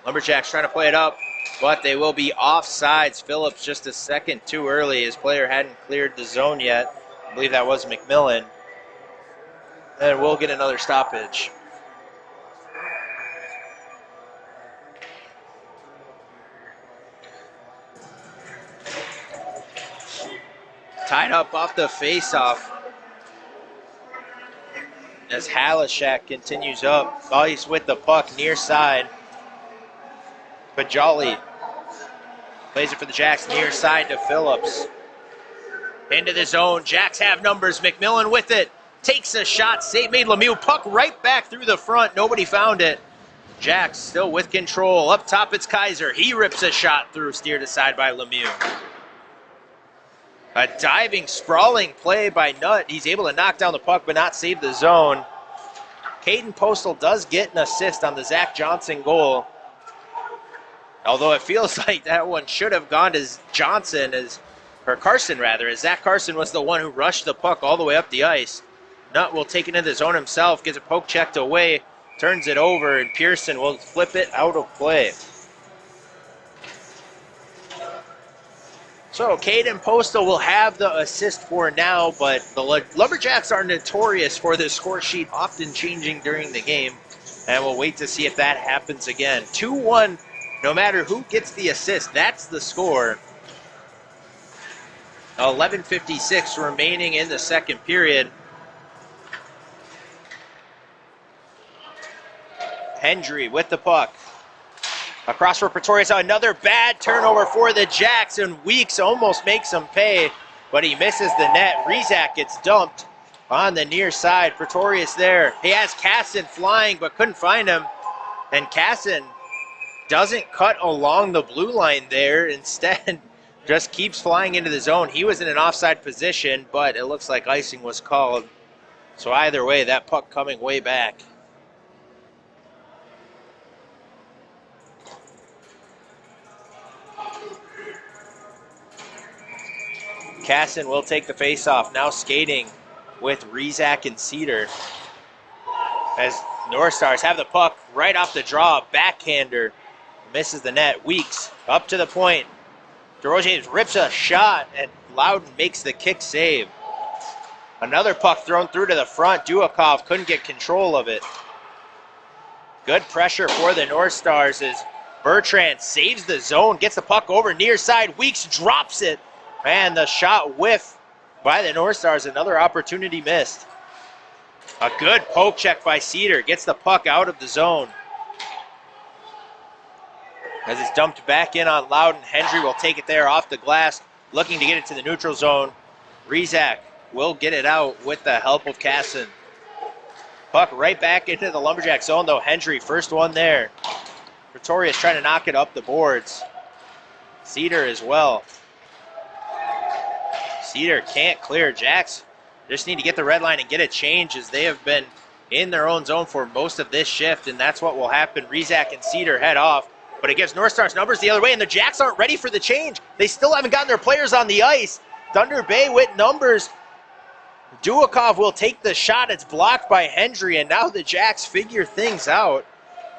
[SPEAKER 2] Lumberjacks trying to play it up, but they will be offsides. Phillips just a second too early. His player hadn't cleared the zone yet. I believe that was McMillan. And we'll get another stoppage. Tied up off the face-off. As Halishak continues up. He's with the puck near side. Bajali plays it for the Jacks near side to Phillips. Into the zone. Jacks have numbers. McMillan with it. Takes a shot. Save made Lemieux. Puck right back through the front. Nobody found it. Jacks still with control. Up top it's Kaiser. He rips a shot through. Steered aside by Lemieux. A diving, sprawling play by Nutt. He's able to knock down the puck but not save the zone. Caden Postal does get an assist on the Zach Johnson goal. Although it feels like that one should have gone to Carson, as Zach Carson was the one who rushed the puck all the way up the ice. Nutt will take it into the zone himself, gets a poke checked away, turns it over, and Pearson will flip it out of play. So Caden Postal will have the assist for now, but the Lumberjacks are notorious for the score sheet often changing during the game, and we'll wait to see if that happens again. 2-1, no matter who gets the assist, that's the score. 11:56 remaining in the second period. Hendry with the puck. Across for Pretorius, another bad turnover for the Jacks, and Weeks almost makes him pay, but he misses the net. Rizak gets dumped on the near side. Pretorius there. He has Casson flying, but couldn't find him. And Casson doesn't cut along the blue line there. Instead, just keeps flying into the zone. He was in an offside position, but it looks like icing was called. So either way, that puck coming way back. Casson will take the face-off, now skating with Rizak and Cedar. As North Stars have the puck right off the draw, backhander misses the net. Weeks up to the point. DeRozier rips a shot, and Loudon makes the kick save. Another puck thrown through to the front. Duakov couldn't get control of it. Good pressure for the North Stars as Bertrand saves the zone, gets the puck over near side. Weeks drops it. And the shot whiff by the North Stars. Another opportunity missed. A good poke check by Cedar. Gets the puck out of the zone. As it's dumped back in on Loudon, Hendry will take it there off the glass, looking to get it to the neutral zone. Rizak will get it out with the help of Casson. Puck right back into the Lumberjack zone, though. Hendry, first one there. Pretorius trying to knock it up the boards. Cedar as well. Cedar can't clear. Jacks just need to get the red line and get a change, as they have been in their own zone for most of this shift, and that's what will happen. Rizak and Cedar head off, but it gives North Stars numbers the other way, and the Jacks aren't ready for the change. They still haven't gotten their players on the ice. Thunder Bay with numbers. Duakov will take the shot. It's blocked by Hendry, and now the Jacks figure things out.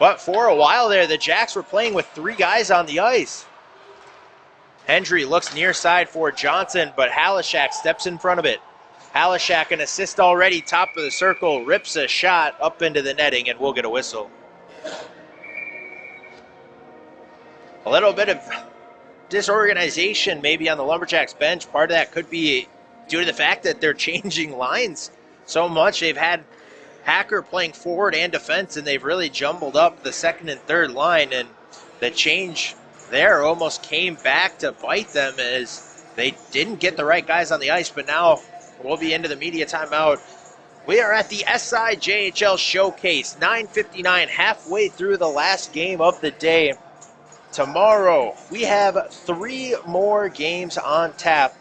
[SPEAKER 2] But for a while there, the Jacks were playing with 3 guys on the ice. Hendry looks near side for Johnson, but Halishak steps in front of it. Halishak, an assist already, top of the circle, rips a shot up into the netting, and we'll get a whistle. A little bit of disorganization maybe on the Lumberjacks bench. Part of that could be due to the fact that they're changing lines so much. They've had Hacker playing forward and defense, and they've really jumbled up the second and third line, and the change there almost came back to bite them as they didn't get the right guys on the ice. But now we'll be into the media timeout. We are at the SIJHL Showcase, 9:59, halfway through the last game of the day. Tomorrow, we have 3 more games on tap.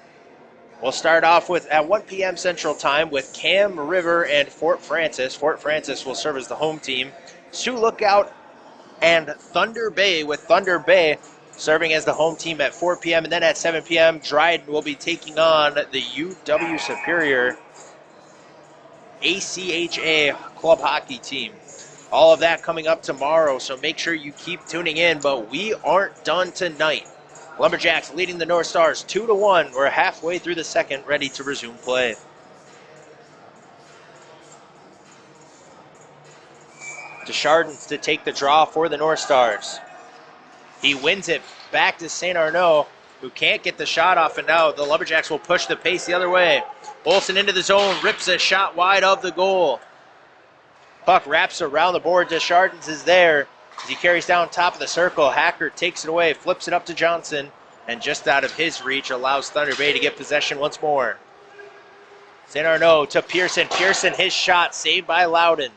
[SPEAKER 2] We'll start off with at 1 p.m. Central Time with Cam River and Fort Francis. Fort Francis will serve as the home team. Sioux Lookout and Thunder Bay, with Thunder Bay serving as the home team at 4 p.m. And then at 7 p.m., Dryden will be taking on the UW Superior ACHA club hockey team. All of that coming up tomorrow, so make sure you keep tuning in, but we aren't done tonight. Lumberjacks leading the North Stars 2-1. We're halfway through the second, ready to resume play. Deschardins to take the draw for the North Stars. He wins it back to St. Arnaud. who can't get the shot off, and now the Lumberjacks will push the pace the other way. Olsen into the zone, rips a shot wide of the goal. Puck wraps around the board. Deschardins is there as he carries down top of the circle. Hacker takes it away, flips it up to Johnson, and just out of his reach allows Thunder Bay to get possession once more. St. Arnaud to Pearson. Pearson, his shot saved by Loudon.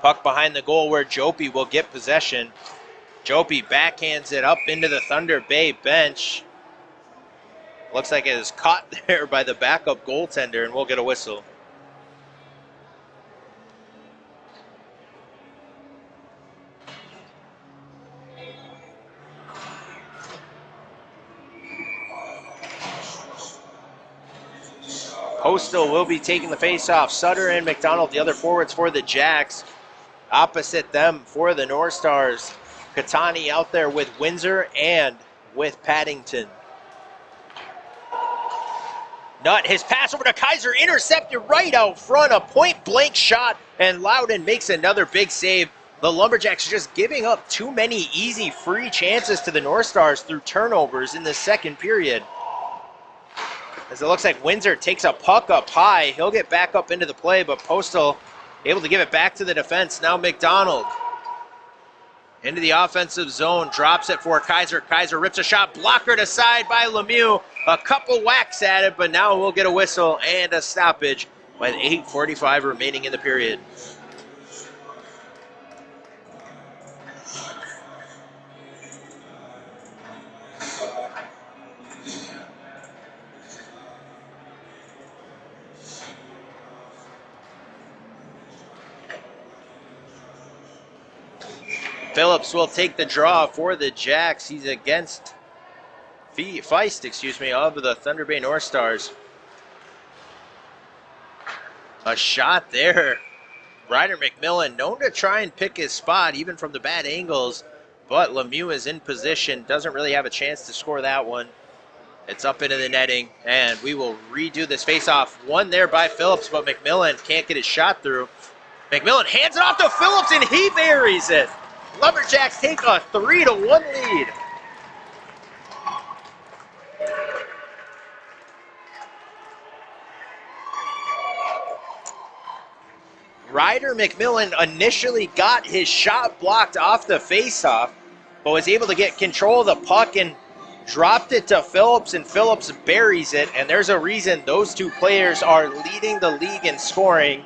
[SPEAKER 2] Puck behind the goal where Jopi will get possession. Jopi backhands it up into the Thunder Bay bench. Looks like it is caught there by the backup goaltender, and we'll get a whistle. Postal will be taking the face-off. Sutter and McDonald, the other forwards for the Jacks. Opposite them for the North Stars. Katani out there with Windsor and with Paddington. Nutt, his pass over to Kaiser, intercepted right out front, a point-blank shot, and Loudon makes another big save. The Lumberjacks are just giving up too many easy free chances to the North Stars through turnovers in the second period. As it looks like Windsor takes a puck up high. He'll get back up into the play, but Postal able to give it back to the defense. Now McDonald into the offensive zone, drops it for Kaiser. Kaiser rips a shot, blockered aside by Lemieux. A couple whacks at it, but now we'll get a whistle and a stoppage with 8:45 remaining in the period. Phillips will take the draw for the Jacks. He's against Feist, of the Thunder Bay North Stars. A shot there. Ryder McMillan known to try and pick his spot even from the bad angles, but Lemieux is in position, doesn't really have a chance to score that one. It's up into the netting, and we will redo this face-off. One there by Phillips, but McMillan can't get his shot through. McMillan hands it off to Phillips, and he buries it. Lumberjacks take a 3-1 lead. Ryder McMillan initially got his shot blocked off the faceoff, but was able to get control of the puck and dropped it to Phillips, and Phillips buries it, and there's a reason those two players are leading the league in scoring.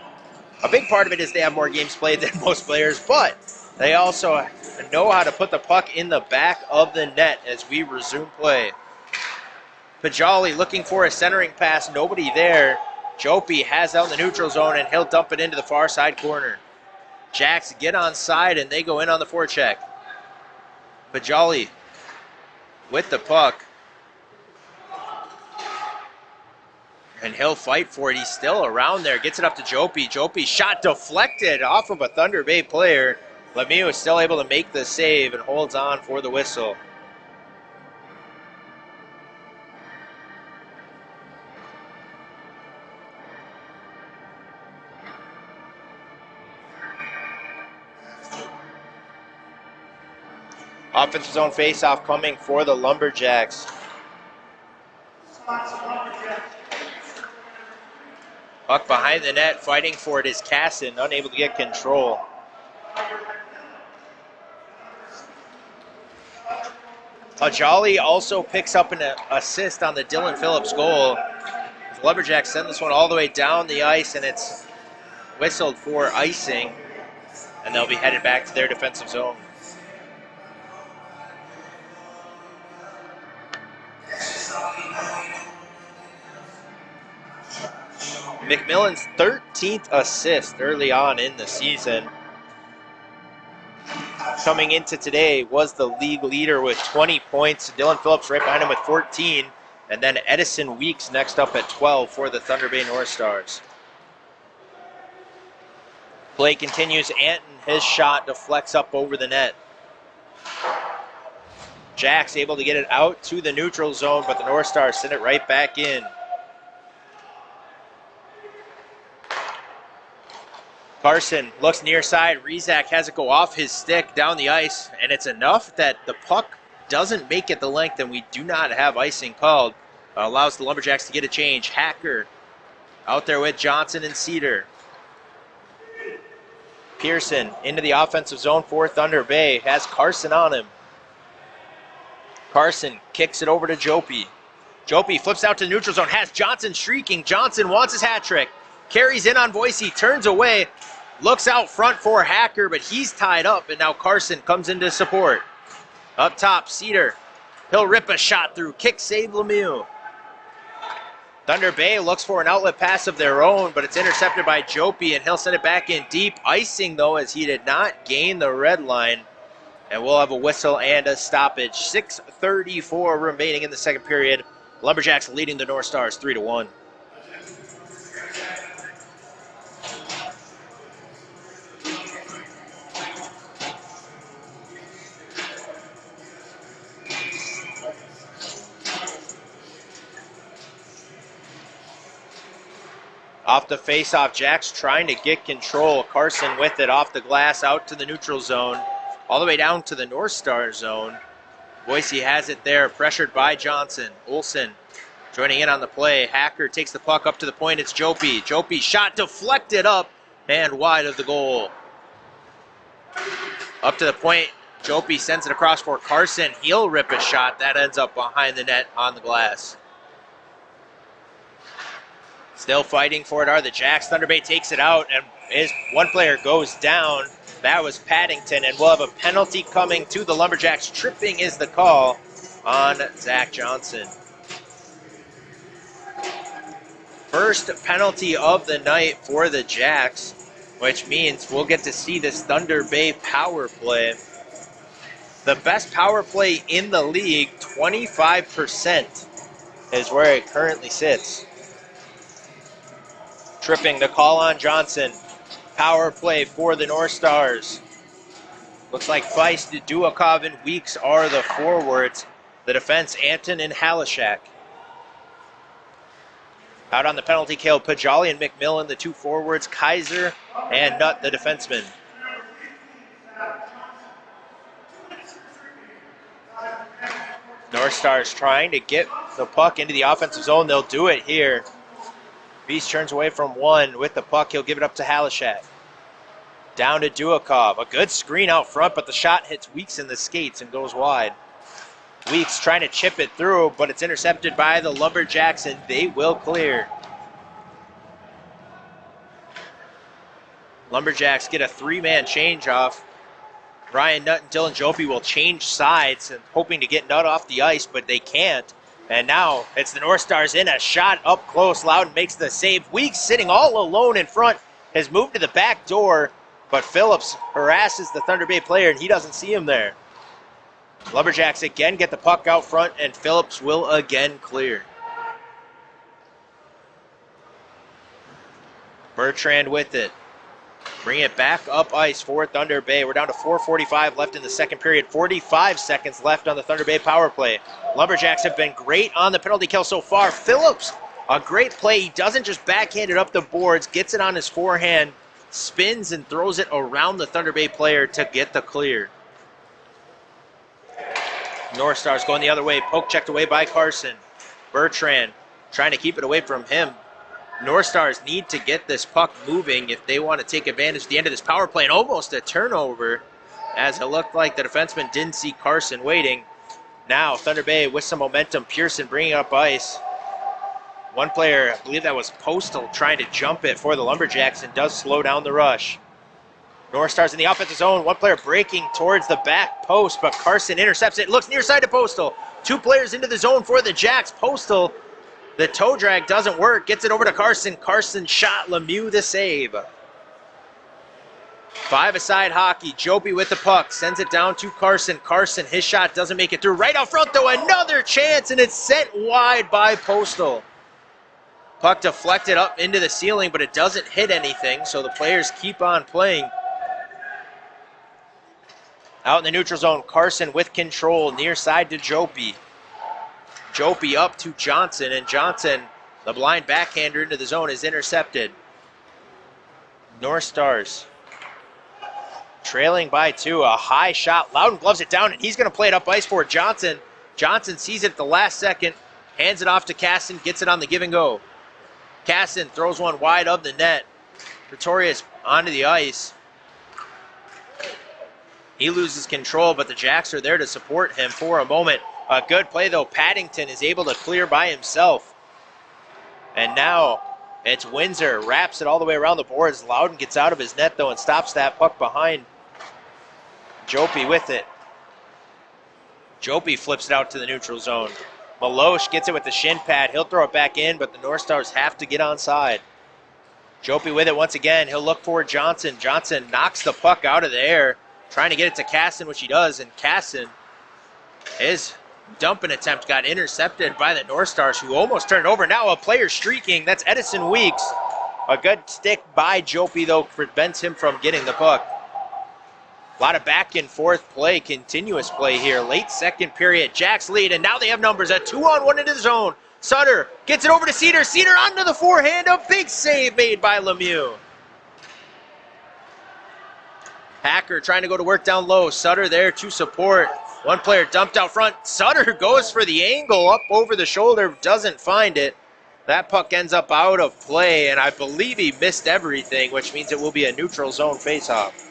[SPEAKER 2] A big part of it is they have more games played than most players, but they also know how to put the puck in the back of the net as we resume play. Pajali looking for a centering pass, nobody there. Jopi has out in the neutral zone, and he'll dump it into the far side corner. Jacks get on side, and they go in on the forecheck. Pajali with the puck. And he'll fight for it. He's still around there. Gets it up to Jopi. Jopi shot deflected off of a Thunder Bay player. Lemieux is still able to make the save and holds on for the whistle. Offensive zone faceoff coming for the Lumberjacks. Puck behind the net, fighting for it is Casson, unable to get control. Ajali also picks up an assist on the Dylan Phillips goal. The Lumberjacks send this one all the way down the ice, and it's whistled for icing, and they'll be headed back to their defensive zone. McMillan's 13th assist early on in the season. Coming into today was the league leader with 20 points. Dylan Phillips right behind him with 14. And then Edison Weeks next up at 12 for the Thunder Bay North Stars. Play continues. Anton, his shot deflects up over the net. Jack's able to get it out to the neutral zone, but the North Stars send it right back in. Carson looks near side. Rizak has it go off his stick down the ice, and it's enough that the puck doesn't make it the length, and we do not have icing called. Allows the Lumberjacks to get a change. Hacker out there with Johnson and Cedar. Pearson into the offensive zone for Thunder Bay. Has Carson on him. Carson kicks it over to Jopi. Jopi flips out to the neutral zone. Has Johnson streaking. Johnson wants his hat trick. Carries in on Boise. Turns away. Looks out front for Hacker, but he's tied up, and now Carson comes into support. Up top, Cedar. He'll rip a shot through. Kick save Lemieux. Thunder Bay looks for an outlet pass of their own, but it's intercepted by Jopi, and he'll send it back in deep. Icing, though, as he did not gain the red line. And we'll have a whistle and a stoppage. 6:34 remaining in the second period. Lumberjacks leading the North Stars 3-1. Off the face-off, Jacks trying to get control. Carson with it off the glass, out to the neutral zone, all the way down to the North Star zone. Boise has it there, pressured by Johnson. Olsen joining in on the play. Hacker takes the puck up to the point. It's Jopi. Jopi shot deflected up and wide of the goal. Up to the point, Jopi sends it across for Carson. He'll rip a shot. That ends up behind the net on the glass. Still fighting for it are the Jacks. Thunder Bay takes it out, and one player goes down. That was Paddington, and we'll have a penalty coming to the Lumberjacks. Tripping is the call on Zach Johnson. First penalty of the night for the Jacks, which means we'll get to see this Thunder Bay power play. The best power play in the league, 25% is where it currently sits. Tripping, the call on Johnson. Power play for the North Stars. Looks like Feist, Duakov, and Weeks are the forwards. The defense, Anton and Halishak. Out on the penalty kill, Pajali and McMillan, the two forwards. Kaiser and Nutt, the defenseman. North Stars trying to get the puck into the offensive zone. They'll do it here. Beast turns away from one with the puck. He'll give it up to Halishak. Down to Duakov. A good screen out front, but the shot hits Weeks in the skates and goes wide. Weeks trying to chip it through, but it's intercepted by the Lumberjacks, and they will clear. Lumberjacks get a three-man change off. Ryan Nutt and Dylan Jopi will change sides, and hoping to get Nutt off the ice, but they can't. And now it's the North Stars in. A shot up close. Loudon makes the save. Weeks sitting all alone in front. Has moved to the back door, but Phillips harasses the Thunder Bay player, and he doesn't see him there. Lumberjacks again get the puck out front, and Phillips will again clear. Bertrand with it. Bring it back up ice for Thunder Bay. We're down to 4:45 left in the second period. 45 seconds left on the Thunder Bay power play. Lumberjacks have been great on the penalty kill so far. Phillips, a great play. He doesn't just backhand it up the boards, gets it on his forehand, spins and throws it around the Thunder Bay player to get the clear. North Stars going the other way. Poke checked away by Carson. Bertrand trying to keep it away from him. North Stars need to get this puck moving if they want to take advantage at the end of this power play, and almost a turnover as it looked like the defenseman didn't see Carson waiting. Now Thunder Bay with some momentum. Pearson bringing up ice. One player, I believe that was Postal, trying to jump it for the Lumberjacks and does slow down the rush. North Stars in the offensive zone. One player breaking towards the back post, but Carson intercepts it. Looks near side to Postal. Two players into the zone for the Jacks. Postal, the toe drag doesn't work. Gets it over to Carson. Carson shot. Lemieux the save. Five-a-side hockey. Jopi with the puck. Sends it down to Carson. Carson, his shot doesn't make it through. Right out front, though. Another chance, and it's sent wide by Postal. Puck deflected up into the ceiling, but it doesn't hit anything, so the players keep on playing. Out in the neutral zone, Carson with control. Near side to Jopi. Jopi up to Johnson, and Johnson, the blind backhander into the zone, is intercepted. North Stars trailing by 2. A high shot. Loudon gloves it down, and he's going to play it up ice for Johnson. Johnson sees it at the last second, hands it off to Caston, gets it on the give and go. Caston throws one wide of the net. Pretorius onto the ice. He loses control, but the Jacks are there to support him for a moment. A good play, though. Paddington is able to clear by himself. And now it's Windsor. Wraps it all the way around the boards. Loudon gets out of his net, though, and stops that puck behind. Jopi with it. Jopi flips it out to the neutral zone. Malosh gets it with the shin pad. He'll throw it back in, but the North Stars have to get onside. Jopi with it once again. He'll look for Johnson. Johnson knocks the puck out of the air, trying to get it to Caston, which he does, and Caston, his dumping attempt got intercepted by the North Stars, who almost turned over. Now a player streaking. That's Edison Weeks. A good stick by Jopi, though, prevents him from getting the puck. A lot of back and forth play, continuous play here. Late second period, Jacks lead, and now they have numbers. A 2-on-1 into the zone. Sutter gets it over to Cedar. Cedar onto the forehand. A big save made by Lemieux. Hacker trying to go to work down low. Sutter there to support. One player dumped out front. Sutter goes for the angle up over the shoulder. Doesn't find it. That puck ends up out of play, and I believe he missed everything, which means it will be a neutral zone faceoff.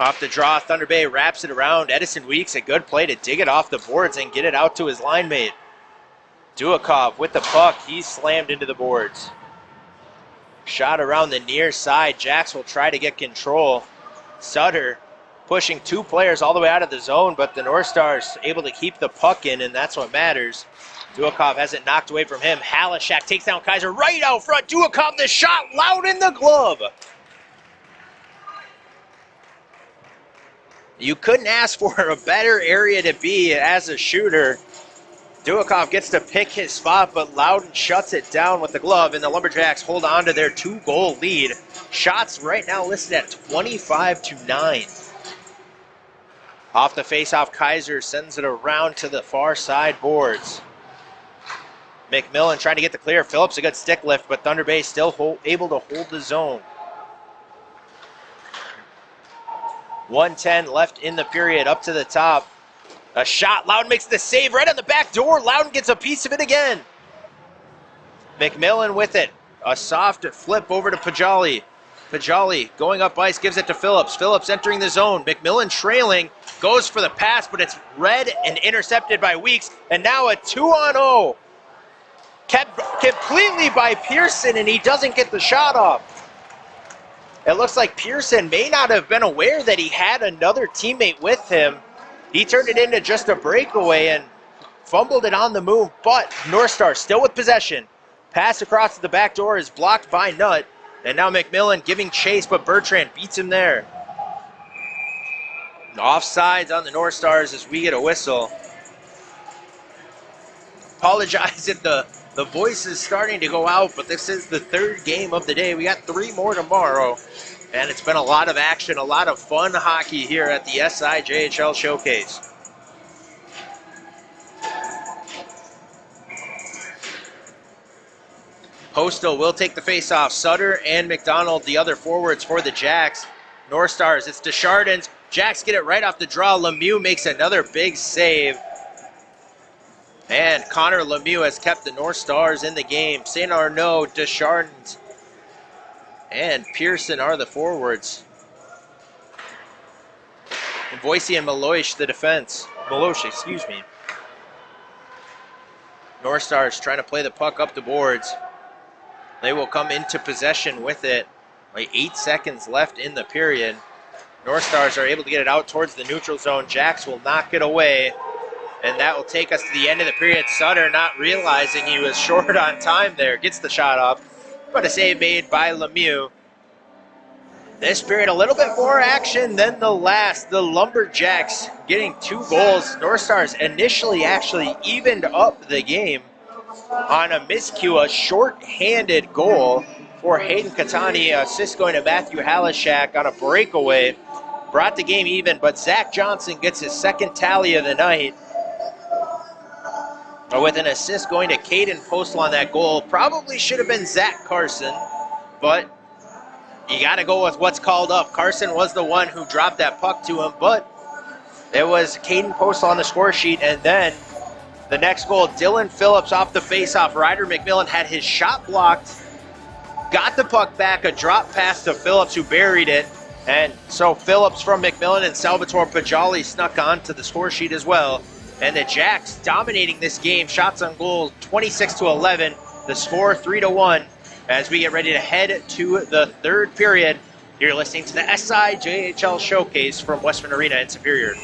[SPEAKER 2] Off the draw, Thunder Bay wraps it around. Edison Weeks, a good play to dig it off the boards and get it out to his line mate. Duakov with the puck. He's slammed into the boards. Shot around the near side. Jacks will try to get control. Sutter pushing 2 players all the way out of the zone, but the North Stars able to keep the puck in, and that's what matters. Duakov has it knocked away from him. Halishak takes down Kaiser right out front. Duakov, the shot, loud in the glove. You couldn't ask for a better area to be as a shooter. Duakov gets to pick his spot, but Loudon shuts it down with the glove, and the Lumberjacks hold on to their 2-goal lead. Shots right now listed at 25-9. Off the faceoff, Kaiser sends it around to the far side boards. McMillan trying to get the clear. Phillips a good stick lift, but Thunder Bay still able to hold the zone. 1:10 left in the period, up to the top. A shot, Loudon makes the save right on the back door. Loudon gets a piece of it again. McMillan with it. A soft flip over to Pajali. Pajali going up ice, gives it to Phillips. Phillips entering the zone. McMillan trailing, goes for the pass, but it's read and intercepted by Weeks. And now a 2-on-0. Kept completely by Pearson, and he doesn't get the shot off. It looks like Pearson may not have been aware that he had another teammate with him. He turned it into just a breakaway and fumbled it on the move, but North Star still with possession. Pass across to the back door is blocked by Nutt, and now McMillan giving chase, but Bertrand beats him there. Offsides on the North Stars as we get a whistle. Apologize if the voice is starting to go out, but this is the 3rd game of the day. We got 3 more tomorrow, and it's been a lot of action, a lot of fun hockey here at the SIJHL Showcase. Postal will take the face-off. Sutter and McDonald, the other forwards for the Jacks. North Stars, it's Deschardins. Jacks get it right off the draw. Lemieux makes another big save. And Connor Lemieux has kept the North Stars in the game. St. Arnaud, Deschardins, and Pearson are the forwards. And Boise and Malosh the defense. Malosh, excuse me. North Stars trying to play the puck up the boards. They will come into possession with it. Like 8 seconds left in the period. North Stars are able to get it out towards the neutral zone. Jacks will knock it away. And that will take us to the end of the period. Sutter, not realizing he was short on time there, gets the shot off. But a save made by Lemieux. This period, a little bit more action than the last. The Lumberjacks getting 2 goals. North Stars initially actually evened up the game on a miscue, a short-handed goal. for Hayden Catani. Assist going to Matthew Halishak on a breakaway. Brought the game even, but Zach Johnson gets his second tally of the night with an assist going to Caden Postal on that goal. Probably should have been Zach Carson, but you got to go with what's called up. Carson was the one who dropped that puck to him, but it was Caden Postal on the score sheet. And then the next goal, Dylan Phillips off the faceoff. Ryder McMillan had his shot blocked, got the puck back, a drop pass to Phillips who buried it. And so Phillips from McMillan and Salvatore Pajali snuck on to the score sheet as well. And the Jacks dominating this game, shots on goal 26-11, the score 3-1 as we get ready to head to the third period. You're listening to the SIJHL Showcase from Westman Arena in Superior.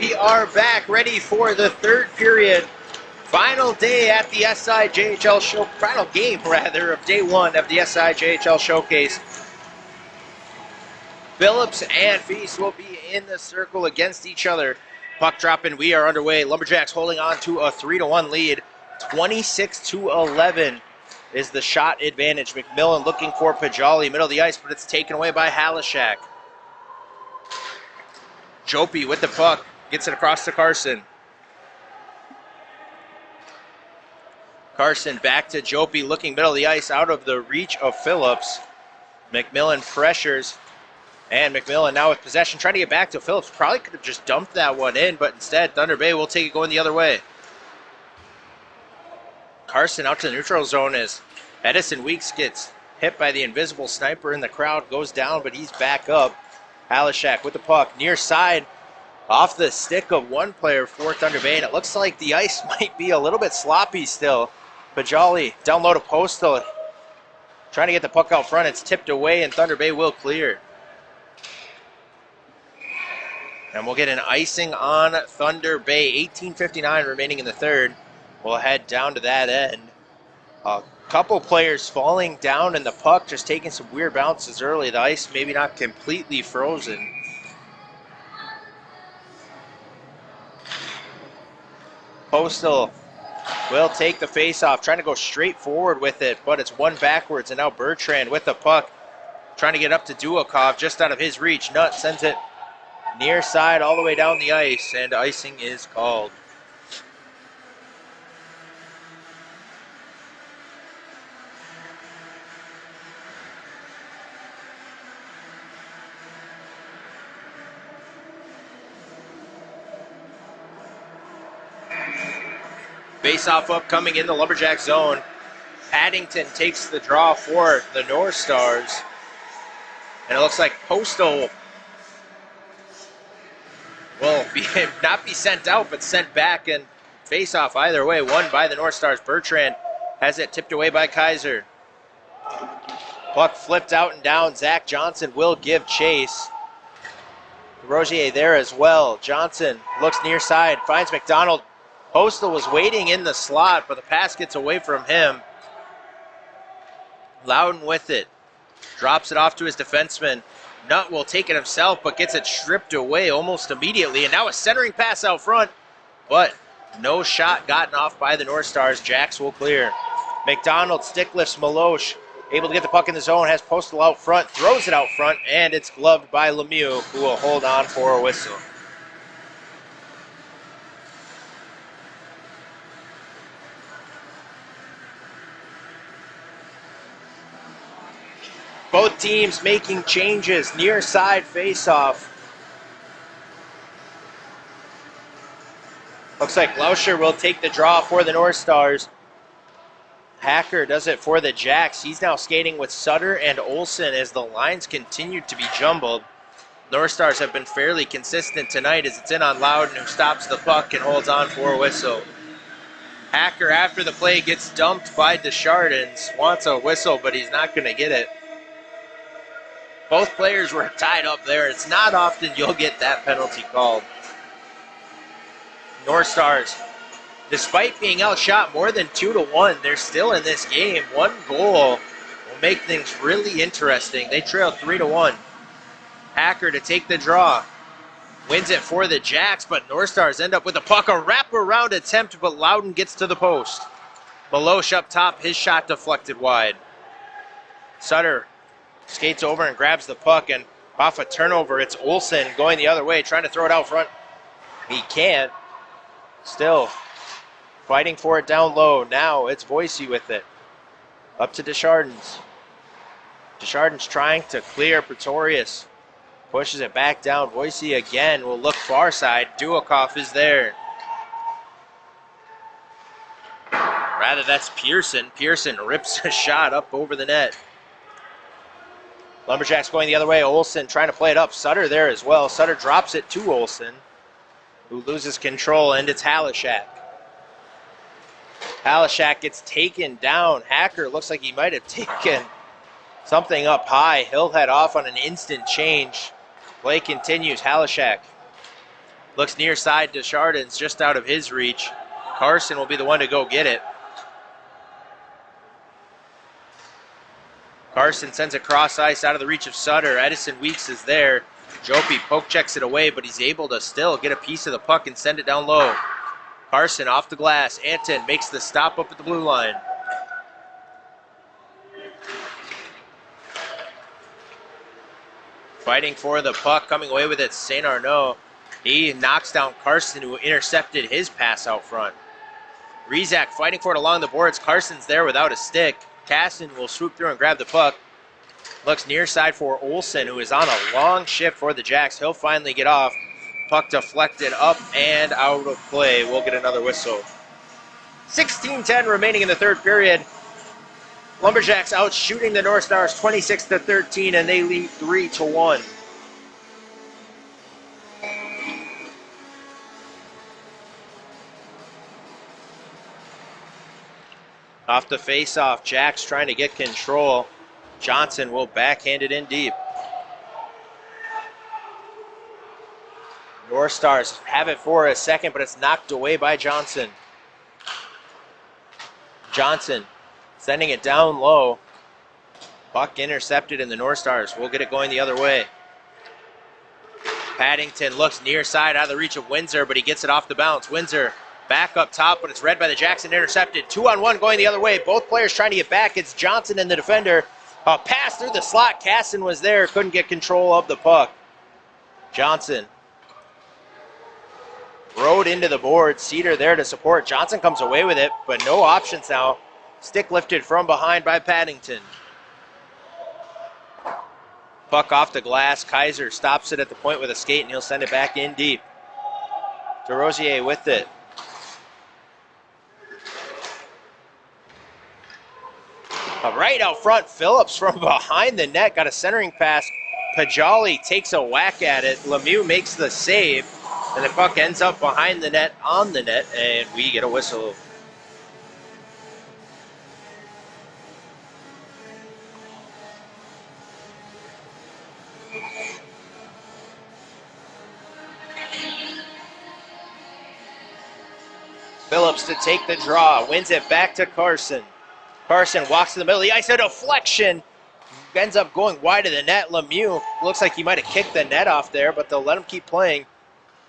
[SPEAKER 2] We are back ready for the third period. Final day at the SIJHL show, final game rather of day one of the SIJHL showcase. Phillips and Feast will be in the circle against each other. Puck drop and we are underway. Lumberjacks holding on to a 3-1 lead. 26-11 is the shot advantage. McMillan looking for Pajali, middle of the ice, but it's taken away by Halishak. Jopi with the puck, gets it across to Carson. Carson back to Jopi, looking middle of the ice, out of the reach of Phillips. McMillan pressures, and McMillan now with possession, trying to get back to Phillips. Probably could have just dumped that one in, but instead Thunder Bay will take it going the other way. Carson out to the neutral zone as Edison Weeks gets hit by the invisible sniper in the crowd, goes down, but he's back up. Halishak with the puck, near side, off the stick of one player for Thunder Bay, and it looks like the ice might be a little bit sloppy still. Pajali down low to Postal, trying to get the puck out front. It's tipped away, and Thunder Bay will clear. And we'll get an icing on Thunder Bay. 18:59 remaining in the third. We'll head down to that end. A couple players falling down in the puck, just taking some weird bounces early. The ice maybe not completely frozen. Postal will take the face-off, trying to go straight forward with it, but it's one backwards, and now Bertrand with the puck, trying to get up to Duakov, just out of his reach. Nutt sends it near side all the way down the ice, and icing is called. Face-off upcoming in the Lumberjack zone. Paddington takes the draw for the North Stars. And it looks like Postal will not be sent out, but sent back, and face-off either way, won by the North Stars. Bertrand has it tipped away by Kaiser. Puck flipped out and down. Zach Johnson will give chase. Rogier there as well. Johnson looks near side, finds McDonald. Postal was waiting in the slot, but the pass gets away from him. Loudon with it. Drops it off to his defenseman. Nutt will take it himself, but gets it stripped away almost immediately. And now a centering pass out front, but no shot gotten off by the North Stars. Jacks will clear. McDonald stick lifts Maloche. Able to get the puck in the zone, has Postal out front, throws it out front, and it's gloved by Lemieux, who will hold on for a whistle. Both teams making changes. Near side face-off. Looks like Lauscher will take the draw for the North Stars. Hacker does it for the Jacks. He's now skating with Sutter and Olsen as the lines continue to be jumbled. North Stars have been fairly consistent tonight as it's in on Loudon, who stops the puck and holds on for a whistle. Hacker, after the play, gets dumped by Deschardins. Wants a whistle, but he's not going to get it. Both players were tied up there. It's not often you'll get that penalty called. North Stars, despite being outshot more than 2-1, they're still in this game. One goal will make things really interesting. They trail 3-1. Hacker to take the draw. Wins it for the Jacks, but North Stars end up with a puck. A wraparound attempt, but Loudon gets to the post. Maloche up top, his shot deflected wide. Sutter skates over and grabs the puck, and off a turnover, it's Olsen going the other way, trying to throw it out front. He can't. Still fighting for it down low. Now it's Voicey with it. Up to Deschardins. Deschardins trying to clear. Pretorius pushes it back down. Voicey again will look far side. Duakov is there. Rather, that's Pearson. Pearson rips a shot up over the net. Lumberjacks going the other way. Olsen trying to play it up. Sutter there as well. Sutter drops it to Olsen, who loses control, and it's Halishak. Halishak gets taken down. Hacker looks like he might have taken something up high. He'll head off on an instant change. Play continues. Halishak Looks near side to Chardon's, just out of his reach. Carson will be the one to go get it. Carson sends it cross ice out of the reach of Sutter. Edison Weeks is there. Jopi poke checks it away, but he's able to still get a piece of the puck and send it down low. Carson off the glass. Anton makes the stop up at the blue line. Fighting for the puck, coming away with it, St. Arnaud. He knocks down Carson, who intercepted his pass out front. Rizak fighting for it along the boards. Carson's there without a stick. Caston will swoop through and grab the puck. Looks near side for Olsen, who is on a long shift for the Jacks. He'll finally get off. Puck deflected up and out of play. We'll get another whistle. 16:10 remaining in the third period. Lumberjacks out shooting the North Stars 26-13, and they lead 3-1. Off the face-off, Jacks trying to get control. Johnson will backhand it in deep. North Stars have it for a second, but it's knocked away by Johnson. Johnson sending it down low. Puck intercepted, and the North Stars will get it going the other way. Paddington looks near side out of the reach of Windsor, but he gets it off the bounce. Windsor back up top, but it's read by the Jacks and intercepted. 2-on-1 going the other way. Both players trying to get back. It's Johnson and the defender. A pass through the slot. Caston was there, couldn't get control of the puck. Johnson rode into the board. Cedar there to support. Johnson comes away with it, but no options now. Stick lifted from behind by Paddington. Puck off the glass. Kaiser stops it at the point with a skate, and he'll send it back in deep. DeRosier with it. Right out front, Phillips from behind the net got a centering pass. Pajali takes a whack at it. Lemieux makes the save, and the puck ends up behind the net, on the net, and we get a whistle. Phillips to take the draw, wins it back to Carson. Carson walks to the middle of the ice, a deflection. Ends up going wide of the net. Lemieux looks like he might have kicked the net off there, but they'll let him keep playing.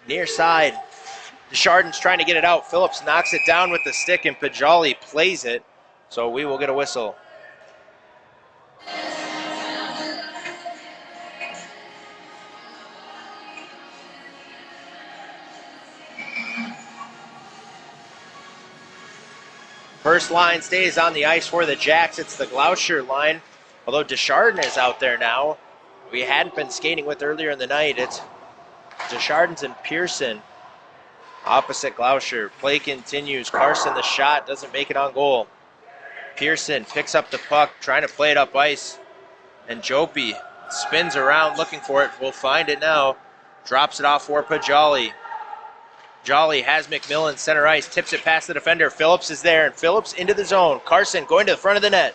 [SPEAKER 2] Near side. Chardon's trying to get it out. Phillips knocks it down with the stick, and Pajali plays it. So we will get a whistle. First line stays on the ice for the Jacks. It's the Gloucester line. Although Deschardins is out there now. We hadn't been skating with earlier in the night. It's Deschardins and Pearson. Opposite Gloucester. Play continues. Carson the shot. Doesn't make it on goal. Pearson picks up the puck. Trying to play it up ice. And Jopi spins around looking for it. We'll find it now. Drops it off for Pajali. Jolly has McMillan center ice, tips it past the defender. Phillips is there, and Phillips into the zone. Carson going to the front of the net.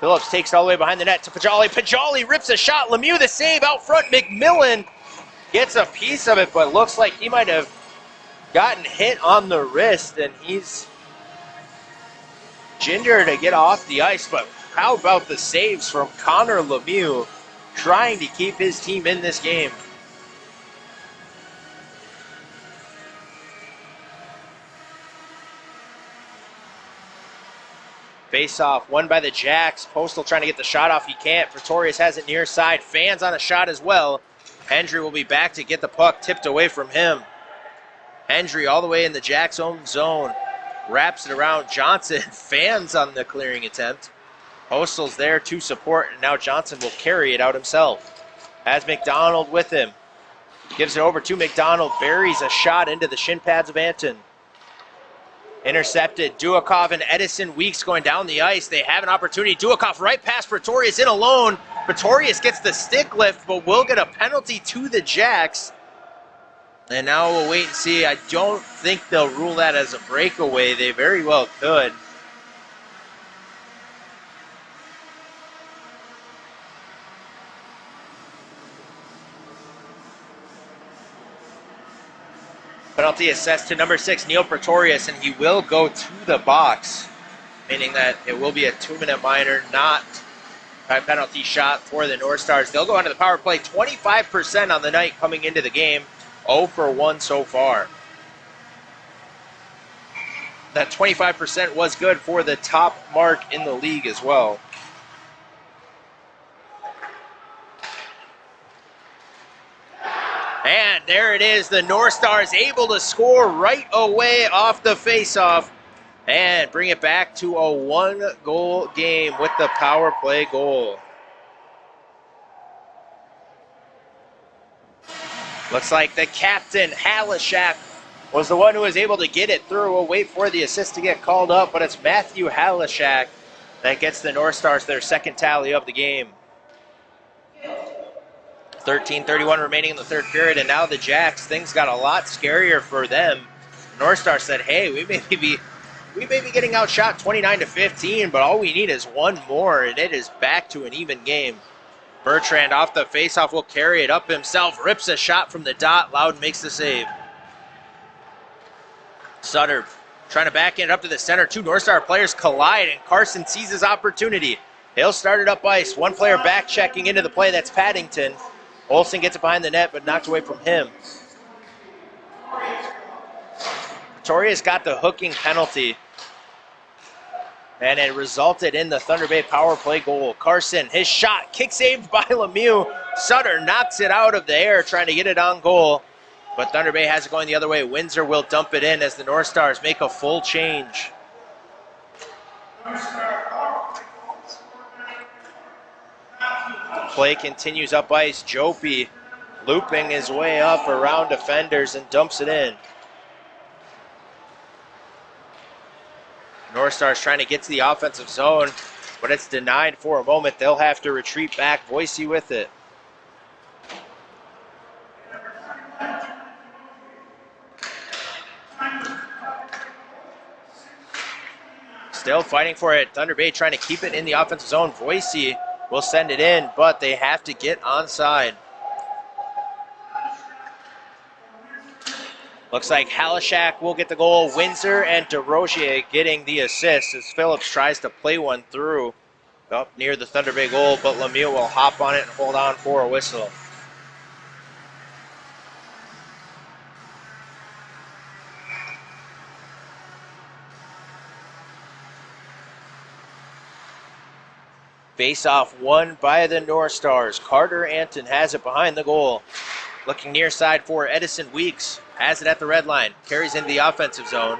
[SPEAKER 2] Phillips takes it all the way behind the net to Pajali. Pajali rips a shot. Lemieux the save out front. McMillan gets a piece of it, but looks like he might have gotten hit on the wrist, and he's ginger to get off the ice. But how about the saves from Connor Lemieux, trying to keep his team in this game? Face-off, won by the Jacks. Postal trying to get the shot off. He can't. Pretorius has it near side. Fans on a shot as well. Hendry will be back to get the puck tipped away from him. Hendry all the way in the Jacks' own zone. Wraps it around Johnson. Fans on the clearing attempt. Postal's there to support, and now Johnson will carry it out himself. Has McDonald with him. Gives it over to McDonald. Buries a shot into the shin pads of Anton. Intercepted. Duakov and Edison Weeks going down the ice. They have an opportunity. Duakov right past Pretorius in alone. Pretorius gets the stick lift, but will get a penalty to the Jacks. And now we'll wait and see. I don't think they'll rule that as a breakaway. They very well could. Penalty assessed to number 6, Neil Pretorius, and he will go to the box, meaning that it will be a 2-minute minor, not a penalty shot for the North Stars. They'll go onto the power play, 25% on the night coming into the game, 0 for 1 so far. That 25% was good for the top mark in the league as well. And there it is, the North Stars able to score right away off the faceoff and bring it back to a 1-goal game with the power play goal. Looks like the captain, Halishak, was the one who was able to get it through. We'll wait for the assist to get called up, but it's Matthew Halishak that gets the North Stars their second tally of the game. 13:31 remaining in the third period, and now the Jacks, things got a lot scarier for them. North Stars said, hey, we may be getting outshot 29-15, but all we need is one more, and it is back to an even game. Bertrand off the faceoff will carry it up himself, rips a shot from the dot. Loudon makes the save. Sutter trying to back it up to the center. Two North Star players collide, and Carson sees his opportunity. He'll start it up ice. One player back checking into the play. That's Paddington. Olsen gets it behind the net, but knocked away from him. Pretorius got the hooking penalty, and it resulted in the Thunder Bay power play goal. Carson, his shot, kick saved by Lemieux. Sutter knocks it out of the air, trying to get it on goal, but Thunder Bay has it going the other way. Windsor will dump it in as the North Stars make a full change. Play continues up ice. Jopi looping his way up around defenders and dumps it in. North Stars trying to get to the offensive zone, but it's denied for a moment. They'll have to retreat back. Boise with it. Still fighting for it. Thunder Bay trying to keep it in the offensive zone. Boise will send it in, but they have to get onside. Looks like Halishak will get the goal. Windsor and DeRozier getting the assist as Phillips tries to play one through up near the Thunder Bay goal, but Lemieux will hop on it and hold on for a whistle. Face-off won by the North Stars. Carter Anton has it behind the goal. Looking near side for Edison Weeks. Has it at the red line. Carries into the offensive zone.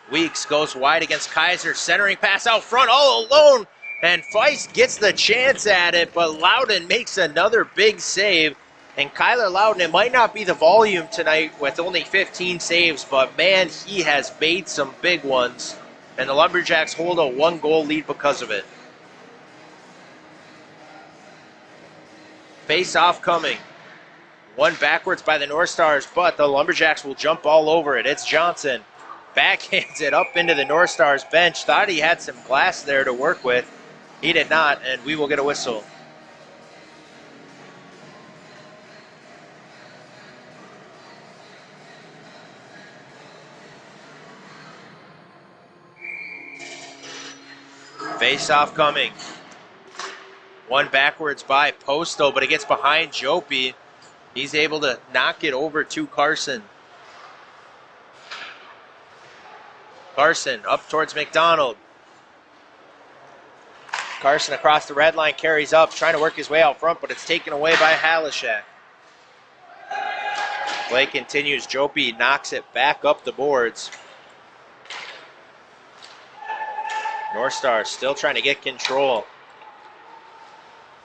[SPEAKER 2] Weeks goes wide against Kaiser. Centering pass out front all alone. And Feist gets the chance at it, but Loudon makes another big save. And Kyler Loudon, it might not be the volume tonight with only 15 saves, but man, he has made some big ones. And the Lumberjacks hold a 1-goal lead because of it. Face-off coming. One backwards by the North Stars, but the Lumberjacks will jump all over it. It's Johnson. Backhands it up into the North Stars bench. Thought he had some glass there to work with. He did not, and we will get a whistle. Face-off coming. One backwards by Postal, but it gets behind Jopi. He's able to knock it over to Carson. Carson up towards McDonald. Carson across the red line, carries up, trying to work his way out front, but it's taken away by Halishak. Play continues. Jopi knocks it back up the boards. North Stars still trying to get control.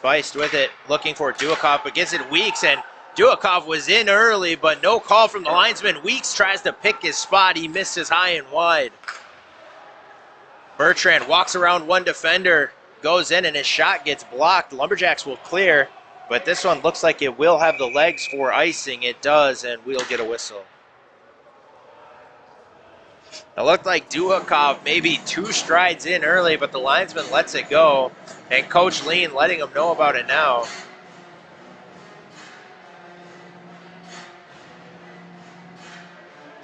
[SPEAKER 2] Feist with it, looking for Duakov, but gets it Weeks, and Duakov was in early, but no call from the linesman. Weeks tries to pick his spot. He misses high and wide. Bertrand walks around one defender, goes in, and his shot gets blocked. The Lumberjacks will clear, but this one looks like it will have the legs for icing. It does, and we'll get a whistle. It looked like Duakov maybe 2 strides in early, but the linesman lets it go. And Coach Lean letting him know about it now.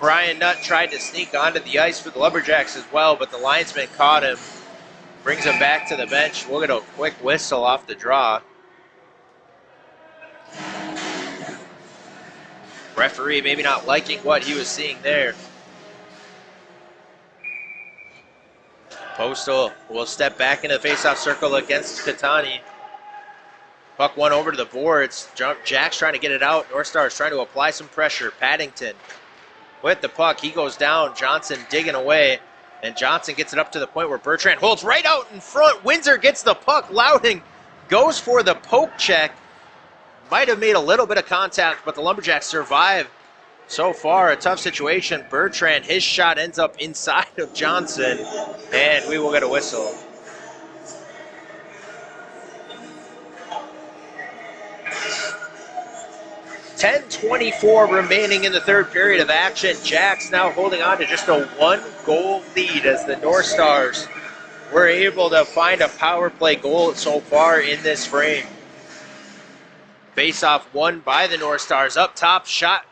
[SPEAKER 2] Brian Nutt tried to sneak onto the ice for the Lumberjacks as well, but the linesman caught him. Brings him back to the bench. We'll get a quick whistle off the draw. Referee maybe not liking what he was seeing there. Postal will step back into the faceoff circle against Catani. Puck went over to the boards. Jack's trying to get it out. North Stars trying to apply some pressure. Paddington with the puck. He goes down. Johnson digging away. And Johnson gets it up to the point where Bertrand holds right out in front. Windsor gets the puck. Louding goes for the poke check. Might have made a little bit of contact, but the Lumberjacks survive. So far, a tough situation. Bertrand, his shot ends up inside of Johnson, and we will get a whistle. .10:24 remaining in the third period of action. Jacks now holding on to just a 1-goal lead as the North Stars were able to find a power play goal so far in this frame. Face-off won by the North Stars. Up top, shot.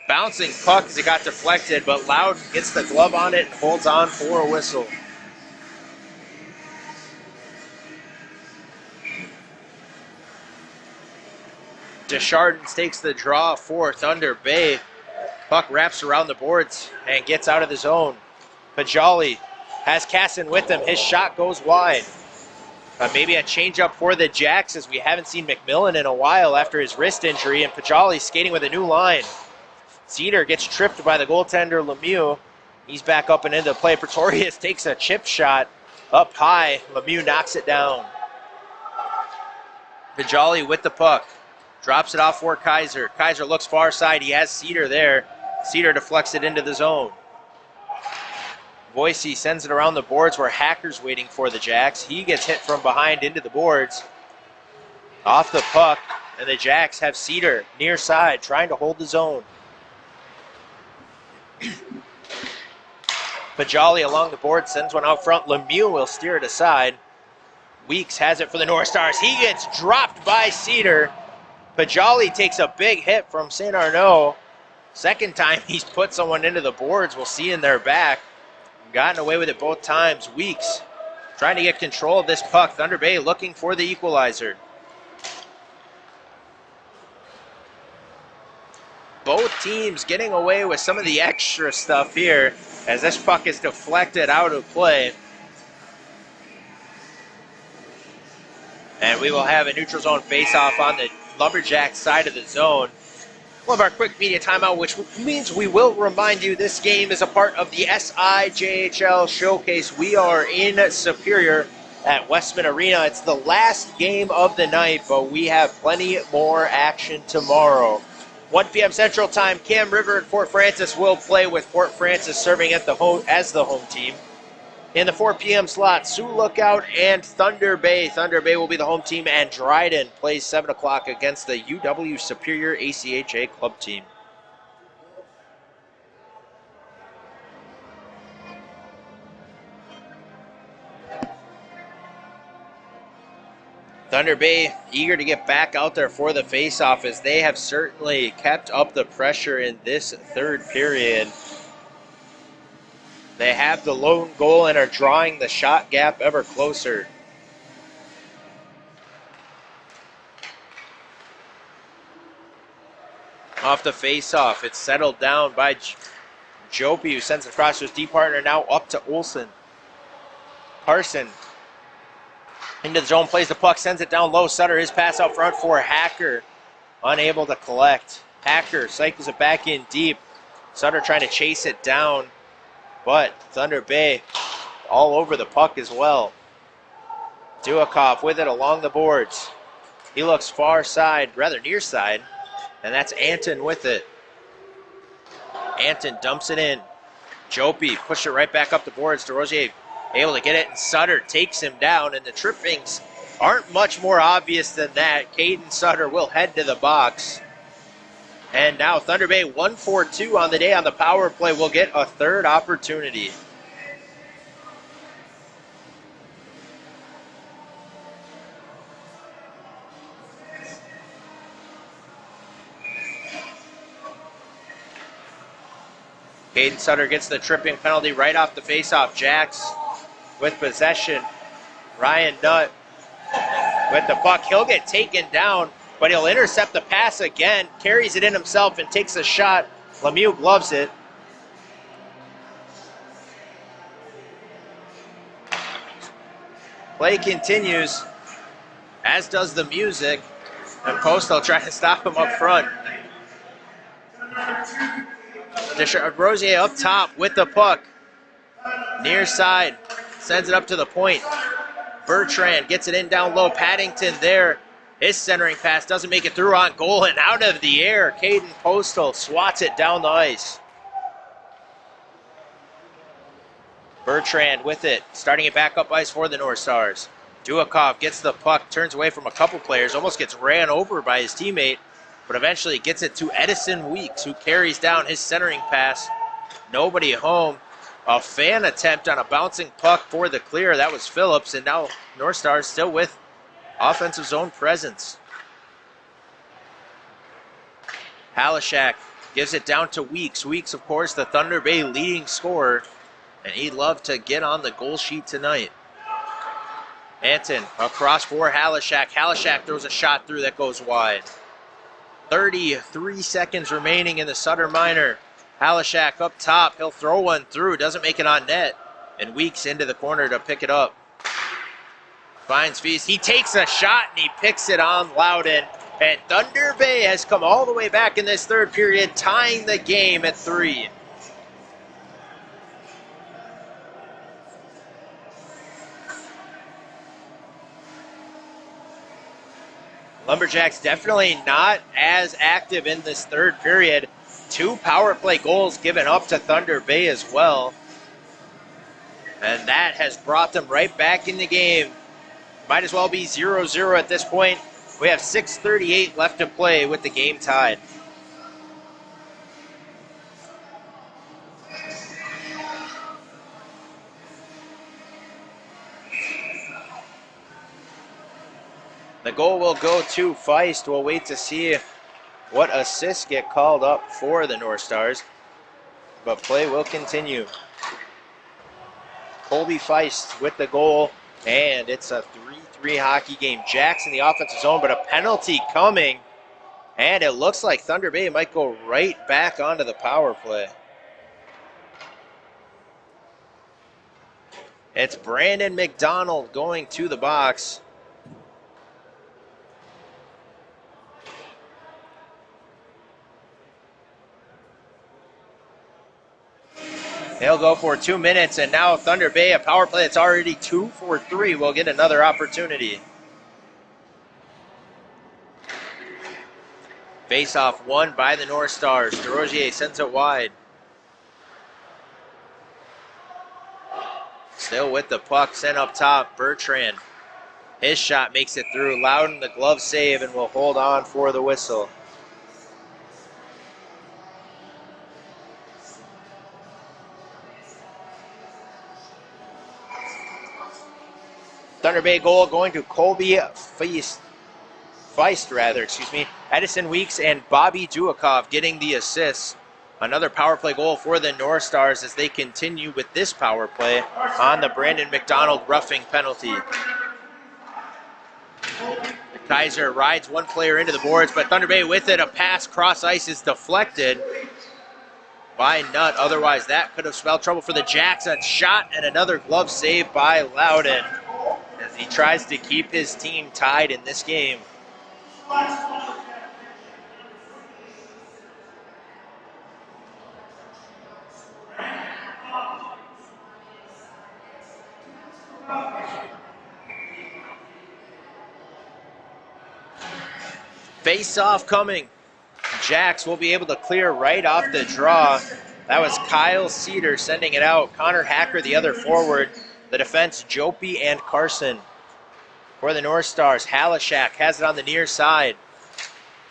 [SPEAKER 2] Bouncing puck as it got deflected, but Loudon gets the glove on it and holds on for a whistle. Deschardins takes the draw for Thunder Bay. Puck wraps around the boards and gets out of the zone. Pajali has Casson with him. His shot goes wide. Maybe a change-up for the Jacks as we haven't seen McMillan in a while after his wrist injury, and Pajali skating with a new line. Cedar gets tripped by the goaltender Lemieux. He's back up and into play. Pretorius takes a chip shot up high. Lemieux knocks it down. Pajali with the puck. Drops it off for Kaiser. Kaiser looks far side. He has Cedar there. Cedar deflects it into the zone. Boise sends it around the boards where Hacker's waiting for the Jacks. He gets hit from behind into the boards. Off the puck, and the Jacks have Cedar near side trying to hold the zone. Pajali along the board sends one out front. Lemieux will steer it aside. Weeks has it for the North Stars. He gets dropped by Cedar. Pajali takes a big hit from St. Arnaud. Second time he's put someone into the boards. We'll see in their back. Gotten away with it both times. Weeks trying to get control of this puck. Thunder Bay looking for the equalizer. Both teams getting away with some of the extra stuff here as this puck is deflected out of play. And we will have a neutral zone face-off on the Lumberjack side of the zone. We'll have our quick media timeout, which means we will remind you this game is a part of the SIJHL Showcase. We are in Superior at Westman Arena. It's the last game of the night, but we have plenty more action tomorrow. 1 p.m. Central Time, Cam River and Fort Francis will play with Fort Francis serving at the as the home team. In the 4 p.m. slot, Sioux Lookout and Thunder Bay. Thunder Bay will be the home team, and Dryden plays 7 o'clock against the UW Superior ACHA club team. Thunder Bay eager to get back out there for the face-off as they have certainly kept up the pressure in this third period. They have the lone goal and are drawing the shot gap ever closer. Off the face-off, it's settled down by Jopi, who sends it across to his D partner, now up to Olsen. Carson into the zone, plays the puck, sends it down low. Sutter, his pass out front for Hacker, unable to collect. Hacker cycles it back in deep. Sutter trying to chase it down, but Thunder Bay all over the puck as well. Duakoff with it along the boards. He looks far side, rather near side, and that's Anton with it. Anton dumps it in. Jopi pushed it right back up the boards. DeRozier able to get it, and Sutter takes him down, and the trippings aren't much more obvious than that. Caden Sutter will head to the box. And now Thunder Bay 1-4-2 on the day on the power play will get a third opportunity. Caden Sutter gets the tripping penalty right off the faceoff. Jacks with possession. Ryan Nutt with the puck. He'll get taken down, but he'll intercept the pass again, carries it in himself and takes a shot. Lemieux gloves it. Play continues, as does the music, and Postal trying to stop him up front. Rosier up top with the puck. Near side, sends it up to the point. Bertrand gets it in down low. Paddington there. His centering pass doesn't make it through on goal and out of the air. Caden Postal swats it down the ice. Bertrand with it, starting it back up ice for the North Stars. Duakov gets the puck, turns away from a couple players, almost gets ran over by his teammate, but eventually gets it to Edison Weeks, who carries down his centering pass. Nobody home. A fan attempt on a bouncing puck for the clear. That was Phillips, and now North Stars still with offensive zone presence. Halishak gives it down to Weeks. Weeks, of course, the Thunder Bay leading scorer, and he'd love to get on the goal sheet tonight. Anton across for Halishak. Halishak throws a shot through that goes wide. 33 seconds remaining in the Sutter Minor. Halishak up top. He'll throw one through. Doesn't make it on net. And Weeks into the corner to pick it up. Finds Feast. He takes a shot and he picks it on Loudon. And Thunder Bay has come all the way back in this third period, tying the game at 3. Lumberjacks definitely not as active in this third period. 2 power play goals given up to Thunder Bay as well. And that has brought them right back in the game. Might as well be 0-0 at this point. We have 6:38 left to play with the game tied. The goal will go to Feist. We'll wait to see what assists get called up for the North Stars. But play will continue. Colby Feist with the goal, and it's a 3-3 hockey game. Jacks in the offensive zone, but a penalty coming. And it looks like Thunder Bay might go right back onto the power play. It's Brandon McDonald going to the box. They'll go for 2 minutes, and now Thunder Bay, a power play that's already 2 for 3, will get another opportunity. Face-off won by the North Stars. DeRozier sends it wide. Still with the puck, sent up top, Bertrand. His shot makes it through. Loudon, the glove save, and will hold on for the whistle. Thunder Bay goal going to Colby Feist, Edison Weeks and Bobby Duakov getting the assists. Another power play goal for the North Stars as they continue with this power play on the Brandon McDonald roughing penalty. Kaiser rides one player into the boards, but Thunder Bay with it. A pass cross ice is deflected by Nutt. Otherwise, that could have spelled trouble for the Jacks. A shot and another glove save by Loudon as he tries to keep his team tied in this game. Face-off coming. Jacks will be able to clear right off the draw. That was Kyle Cedar sending it out. Connor Hacker, the other forward. The defense, Jopi and Carson. For the North Stars, Halishak has it on the near side.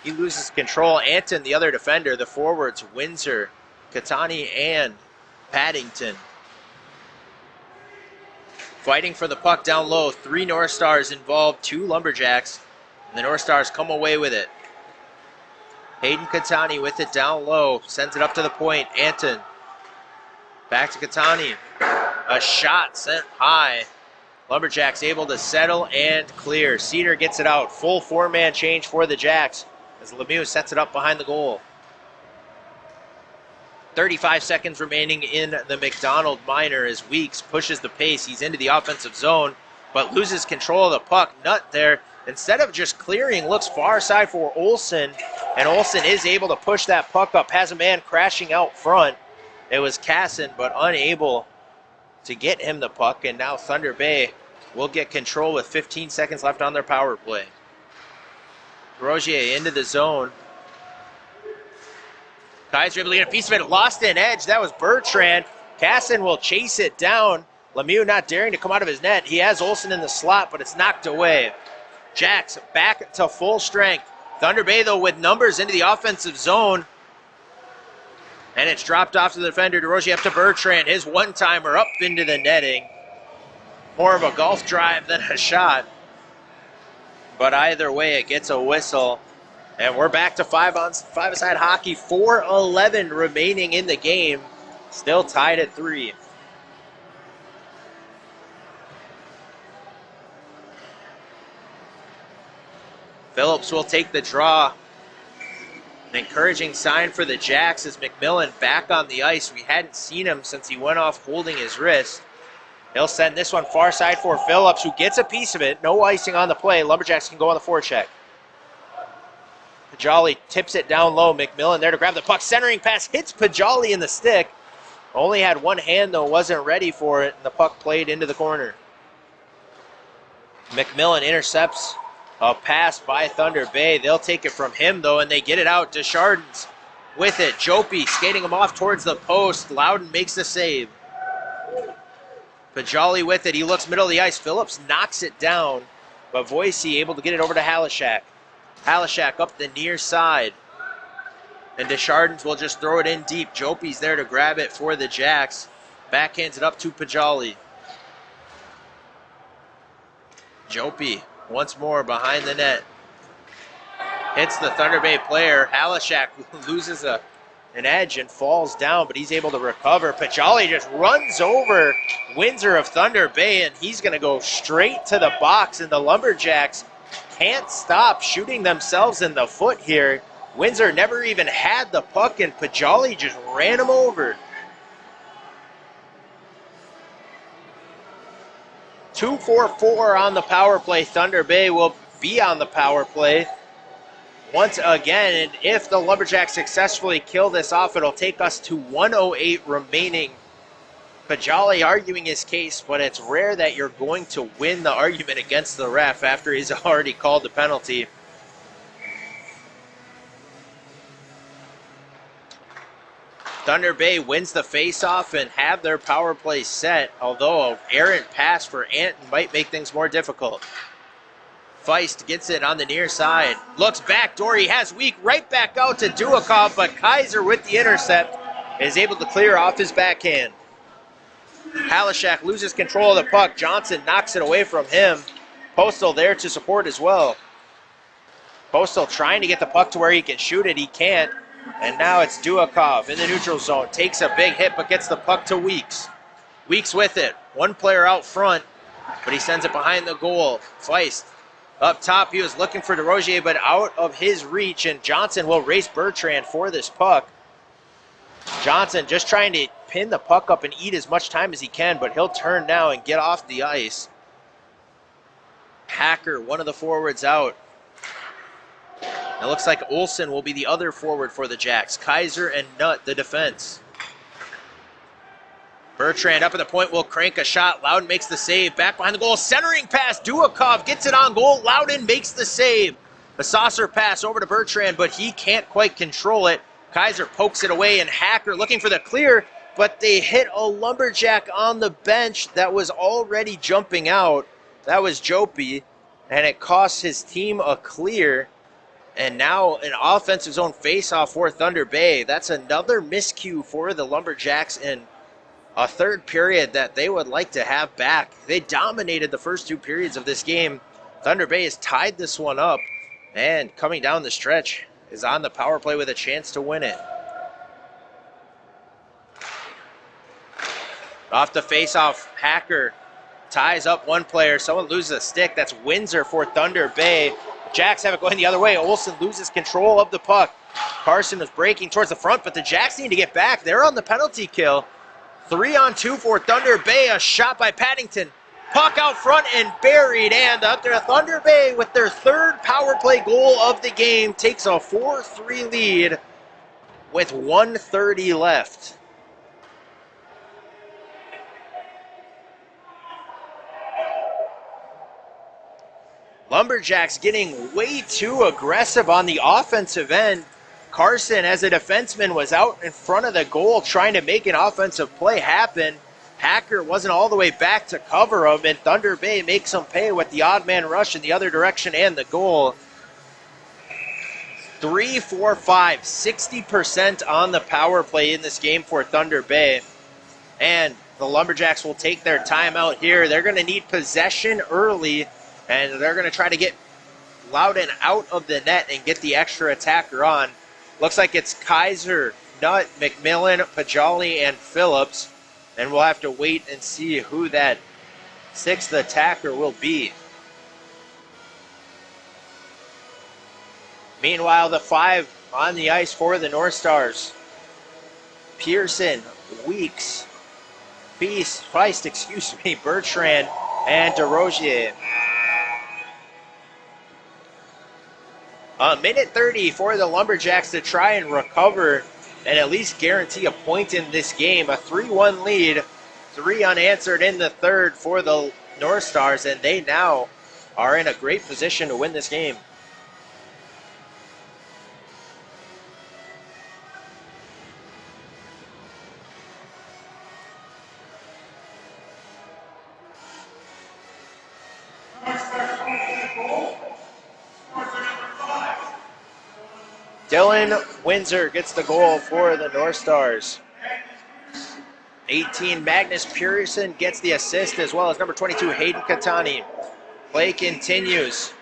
[SPEAKER 2] He loses control. Anton, the other defender. The forwards, Windsor, Katani, and Paddington. Fighting for the puck down low. 3 North Stars involved, 2 Lumberjacks. And the North Stars come away with it. Hayden Katani with it down low. Sends it up to the point. Anton Back to Catani. A shot sent high. Lumberjacks able to settle and clear. Cedar gets it out. Full four-man change for the Jacks as Lemieux sets it up behind the goal. 35 seconds remaining in the McDonald Minor as Weeks pushes the pace. He's into the offensive zone, but loses control of the puck. Nutt there, instead of just clearing, looks far side for Olsen, and Olsen is able to push that puck up, has a man crashing out front. It was Casson, but unable to get him the puck, and now Thunder Bay will get control with 15 seconds left on their power play. Rogier into the zone. Kaiser able to get a piece of it, lost an edge. That was Bertrand. Casson will chase it down. Lemieux not daring to come out of his net. He has Olsen in the slot, but it's knocked away. Jacks back to full strength. Thunder Bay, though, with numbers into the offensive zone. And it's dropped off to the defender. DeRozier up to Bertrand. His one-timer up into the netting. More of a golf drive than a shot. But either way, it gets a whistle. And we're back to five-a-side hockey. 4:11 remaining in the game. Still tied at 3. Phillips will take the draw. An encouraging sign for the Jacks is McMillan back on the ice. We hadn't seen him since he went off holding his wrist. He'll send this one far side for Phillips, who gets a piece of it. No icing on the play. Lumberjacks can go on the forecheck. Pajali tips it down low. McMillan there to grab the puck. Centering pass hits Pajali in the stick. Only had one hand, though, wasn't ready for it, and the puck played into the corner. McMillan intercepts a pass by Thunder Bay. They'll take it from him, though, and they get it out. Deschardins with it. Jopie skating him off towards the post. Loudon makes the save. Pajali with it. He looks middle of the ice. Phillips knocks it down, but Voicey able to get it over to Halishak. Halishak up the near side. And Deschardins will just throw it in deep. Jopie's there to grab it for the Jacks. Backhands it up to Pajali. Jopie once more behind the net. Hits the Thunder Bay player. Halishak loses an edge and falls down, but he's able to recover. Pajali just runs over Windsor of Thunder Bay, and he's going to go straight to the box, and the Lumberjacks can't stop shooting themselves in the foot here. Windsor never even had the puck, and Pajali just ran him over. 2-4-4 on the power play. Thunder Bay will be on the power play once again, and if the Lumberjacks successfully kill this off, it'll take us to 1:08 remaining. Pajali arguing his case, but it's rare that you're going to win the argument against the ref after he's already called the penalty. Thunder Bay wins the face-off and have their power play set, although an errant pass for Anton might make things more difficult. Feist gets it on the near side. Looks back door. He has Week right back out to Duakov, but Kaiser with the intercept is able to clear off his backhand. Halishak loses control of the puck. Johnson knocks it away from him. Postal there to support as well. Postal trying to get the puck to where he can shoot it. He can't. And now it's Duakov in the neutral zone. Takes a big hit, but gets the puck to Weeks. Weeks with it. One player out front, but he sends it behind the goal. Feist up top. He was looking for DeRozier, but out of his reach, and Johnson will race Bertrand for this puck. Johnson just trying to pin the puck up and eat as much time as he can, but he'll turn now and get off the ice. Hacker, one of the forwards out. It looks like Olsen will be the other forward for the Jacks. Kaiser and Nutt, the defense. Bertrand up at the point will crank a shot. Loudon makes the save. Back behind the goal. Centering pass. Duakov gets it on goal. Loudon makes the save. A saucer pass over to Bertrand, but he can't quite control it. Kaiser pokes it away, and Hacker looking for the clear, but they hit a Lumberjack on the bench that was already jumping out. That was Jopie, and it cost his team a clear. And now an offensive zone faceoff for Thunder Bay. That's another miscue for the Lumberjacks in a third period that they would like to have back. They dominated the first two periods of this game. Thunder Bay has tied this one up, and coming down the stretch is on the power play with a chance to win it. Off the face-off, Hacker ties up one player. Someone loses a stick. That's Windsor for Thunder Bay. Jacks have it going the other way. Olsen loses control of the puck. Carson was breaking towards the front, but the Jacks need to get back. They're on the penalty kill. 3-on-2 for Thunder Bay. A shot by Paddington. Puck out front and buried. And up there, Thunder Bay with their third power play goal of the game takes a 4-3 lead with 1:30 left. Lumberjacks getting way too aggressive on the offensive end. Carson, as a defenseman, was out in front of the goal trying to make an offensive play happen. Hacker wasn't all the way back to cover him, and Thunder Bay makes him pay with the odd man rush in the other direction and the goal. 3, 4, 5, 60% on the power play in this game for Thunder Bay. And the Lumberjacks will take their timeout here. They're going to need possession early, and they're going to try to get Loudon out of the net and get the extra attacker on. Looks like it's Kaiser, Nutt, McMillan, Pajali, and Phillips. And we'll have to wait and see who that sixth attacker will be. Meanwhile, the 5 on the ice for the North Stars. Pearson, Weeks, Feist, Bertrand, and DeRozier. A minute 30 for the Lumberjacks to try and recover and at least guarantee a point in this game. A 3-1 lead, 3 unanswered in the third for the North Stars, and they now are in a great position to win this game. Dylan Windsor gets the goal for the North Stars. 18, Magnus Pearson gets the assist, as well as number 22, Hayden Katani. Play continues.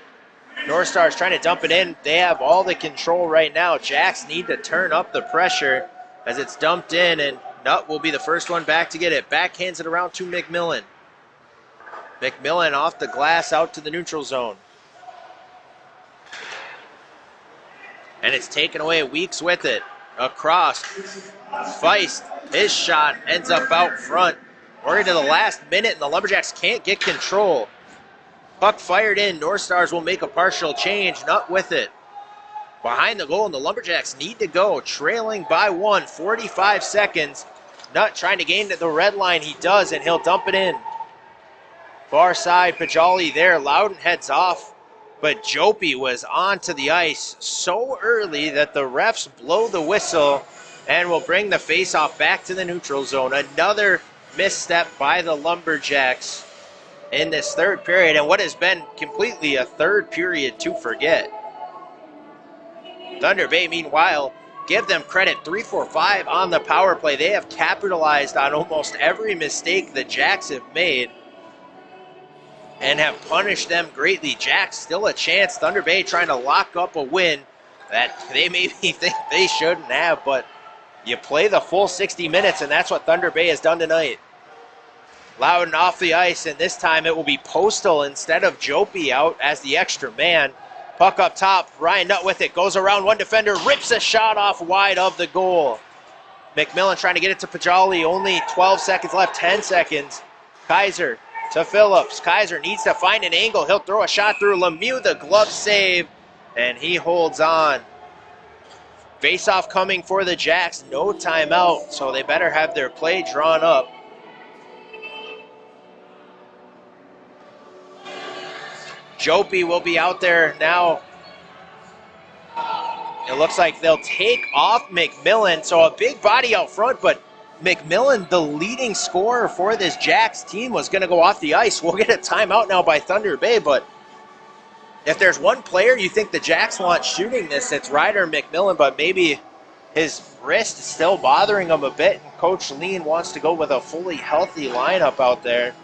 [SPEAKER 2] North Stars trying to dump it in. They have all the control right now. Jacks need to turn up the pressure as it's dumped in, and Nutt will be the first one back to get it. Backhands it around to McMillan. McMillan off the glass out to the neutral zone. And it's taken away. Weeks with it. Across. Feist, his shot ends up out front. We're into the last minute, and the Lumberjacks can't get control. Puck fired in. North Stars will make a partial change. Nutt with it. Behind the goal, and the Lumberjacks need to go. Trailing by 1, 45 seconds. Nutt trying to gain to the red line. He does, and he'll dump it in. Far side, Pajali there. Loudon heads off. But Jopi was onto the ice so early that the refs blow the whistle and will bring the faceoff back to the neutral zone. Another misstep by the Lumberjacks in this third period, and what has been completely a third period to forget. Thunder Bay, meanwhile, give them credit, 3-4-5 on the power play. They have capitalized on almost every mistake the Jacks have made and have punished them greatly. Jacks still a chance. Thunder Bay trying to lock up a win that they maybe think they shouldn't have, but you play the full 60 minutes, and that's what Thunder Bay has done tonight. Loudon off the ice, and this time it will be Postal instead of Jopi out as the extra man. Puck up top, Ryan Nutt with it, goes around one defender, rips a shot off wide of the goal. McMillan trying to get it to Pajali, only 12 seconds left, 10 seconds. Kaiser to Phillips. Kaiser needs to find an angle. He'll throw a shot through Lemieux, the glove save, and he holds on. Face-off coming for the Jacks. No timeout, so they better have their play drawn up. Jopi will be out there now. It looks like they'll take off McMillan, so a big body out front, but McMillan, the leading scorer for this Jacks team, was going to go off the ice. We'll get a timeout now by Thunder Bay, but if there's one player you think the Jacks want shooting this, it's Ryder McMillan, but maybe his wrist is still bothering him a bit, and Coach Lean wants to go with a fully healthy lineup out there.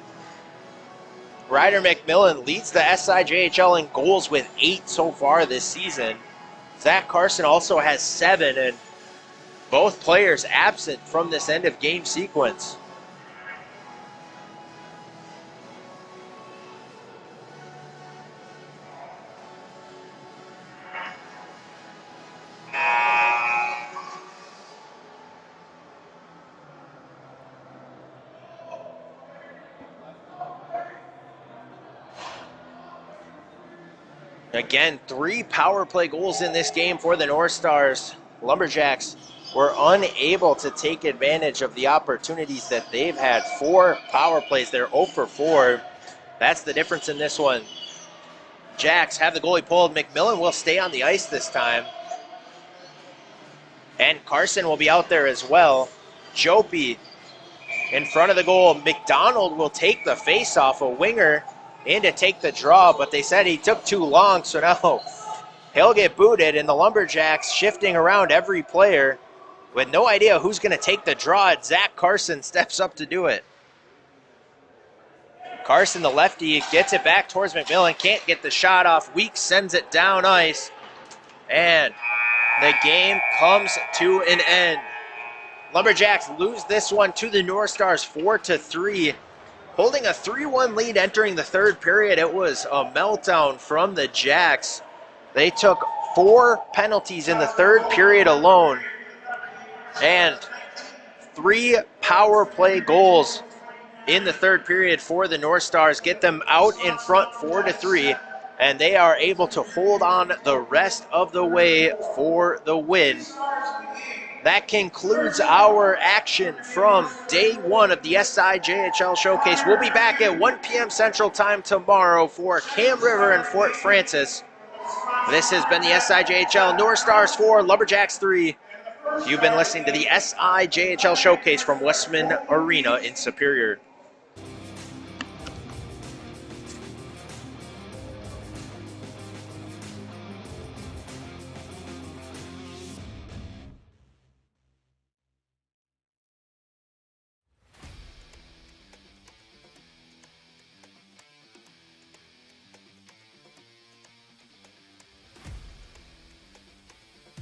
[SPEAKER 2] Ryder McMillan leads the SIJHL in goals with 8 so far this season. Zach Carson also has 7, and both players absent from this end of game sequence. Again, 3 power play goals in this game for the North Stars. Lumberjacks were unable to take advantage of the opportunities that they've had. 4 power plays. They're 0 for 4. That's the difference in this one. Jacks have the goalie pulled. McMillan will stay on the ice this time. And Carson will be out there as well. Jopi in front of the goal. McDonald will take the face-off. A winger in to take the draw, but they said he took too long, so now he'll get booted, and the Lumberjacks shifting around every player with no idea who's going to take the draw. Zach Carson steps up to do it. Carson, the lefty, gets it back towards McMillan. Can't get the shot off. Weeks sends it down ice. And the game comes to an end. Lumberjacks lose this one to the North Stars 4-3. Holding a 3-1 lead entering the third period. It was a meltdown from the Jacks. They took 4 penalties in the third period alone. And 3 power play goals in the third period for the North Stars, get them out in front 4-3, and they are able to hold on the rest of the way for the win. That concludes our action from day 1 of the SIJHL Showcase. We'll be back at 1 p.m. Central Time tomorrow for Cam River and Fort Francis. This has been the SIJHL North Stars 4, Lumberjacks 3. You've been listening to the SIJHL Showcase from Westman Arena in Superior.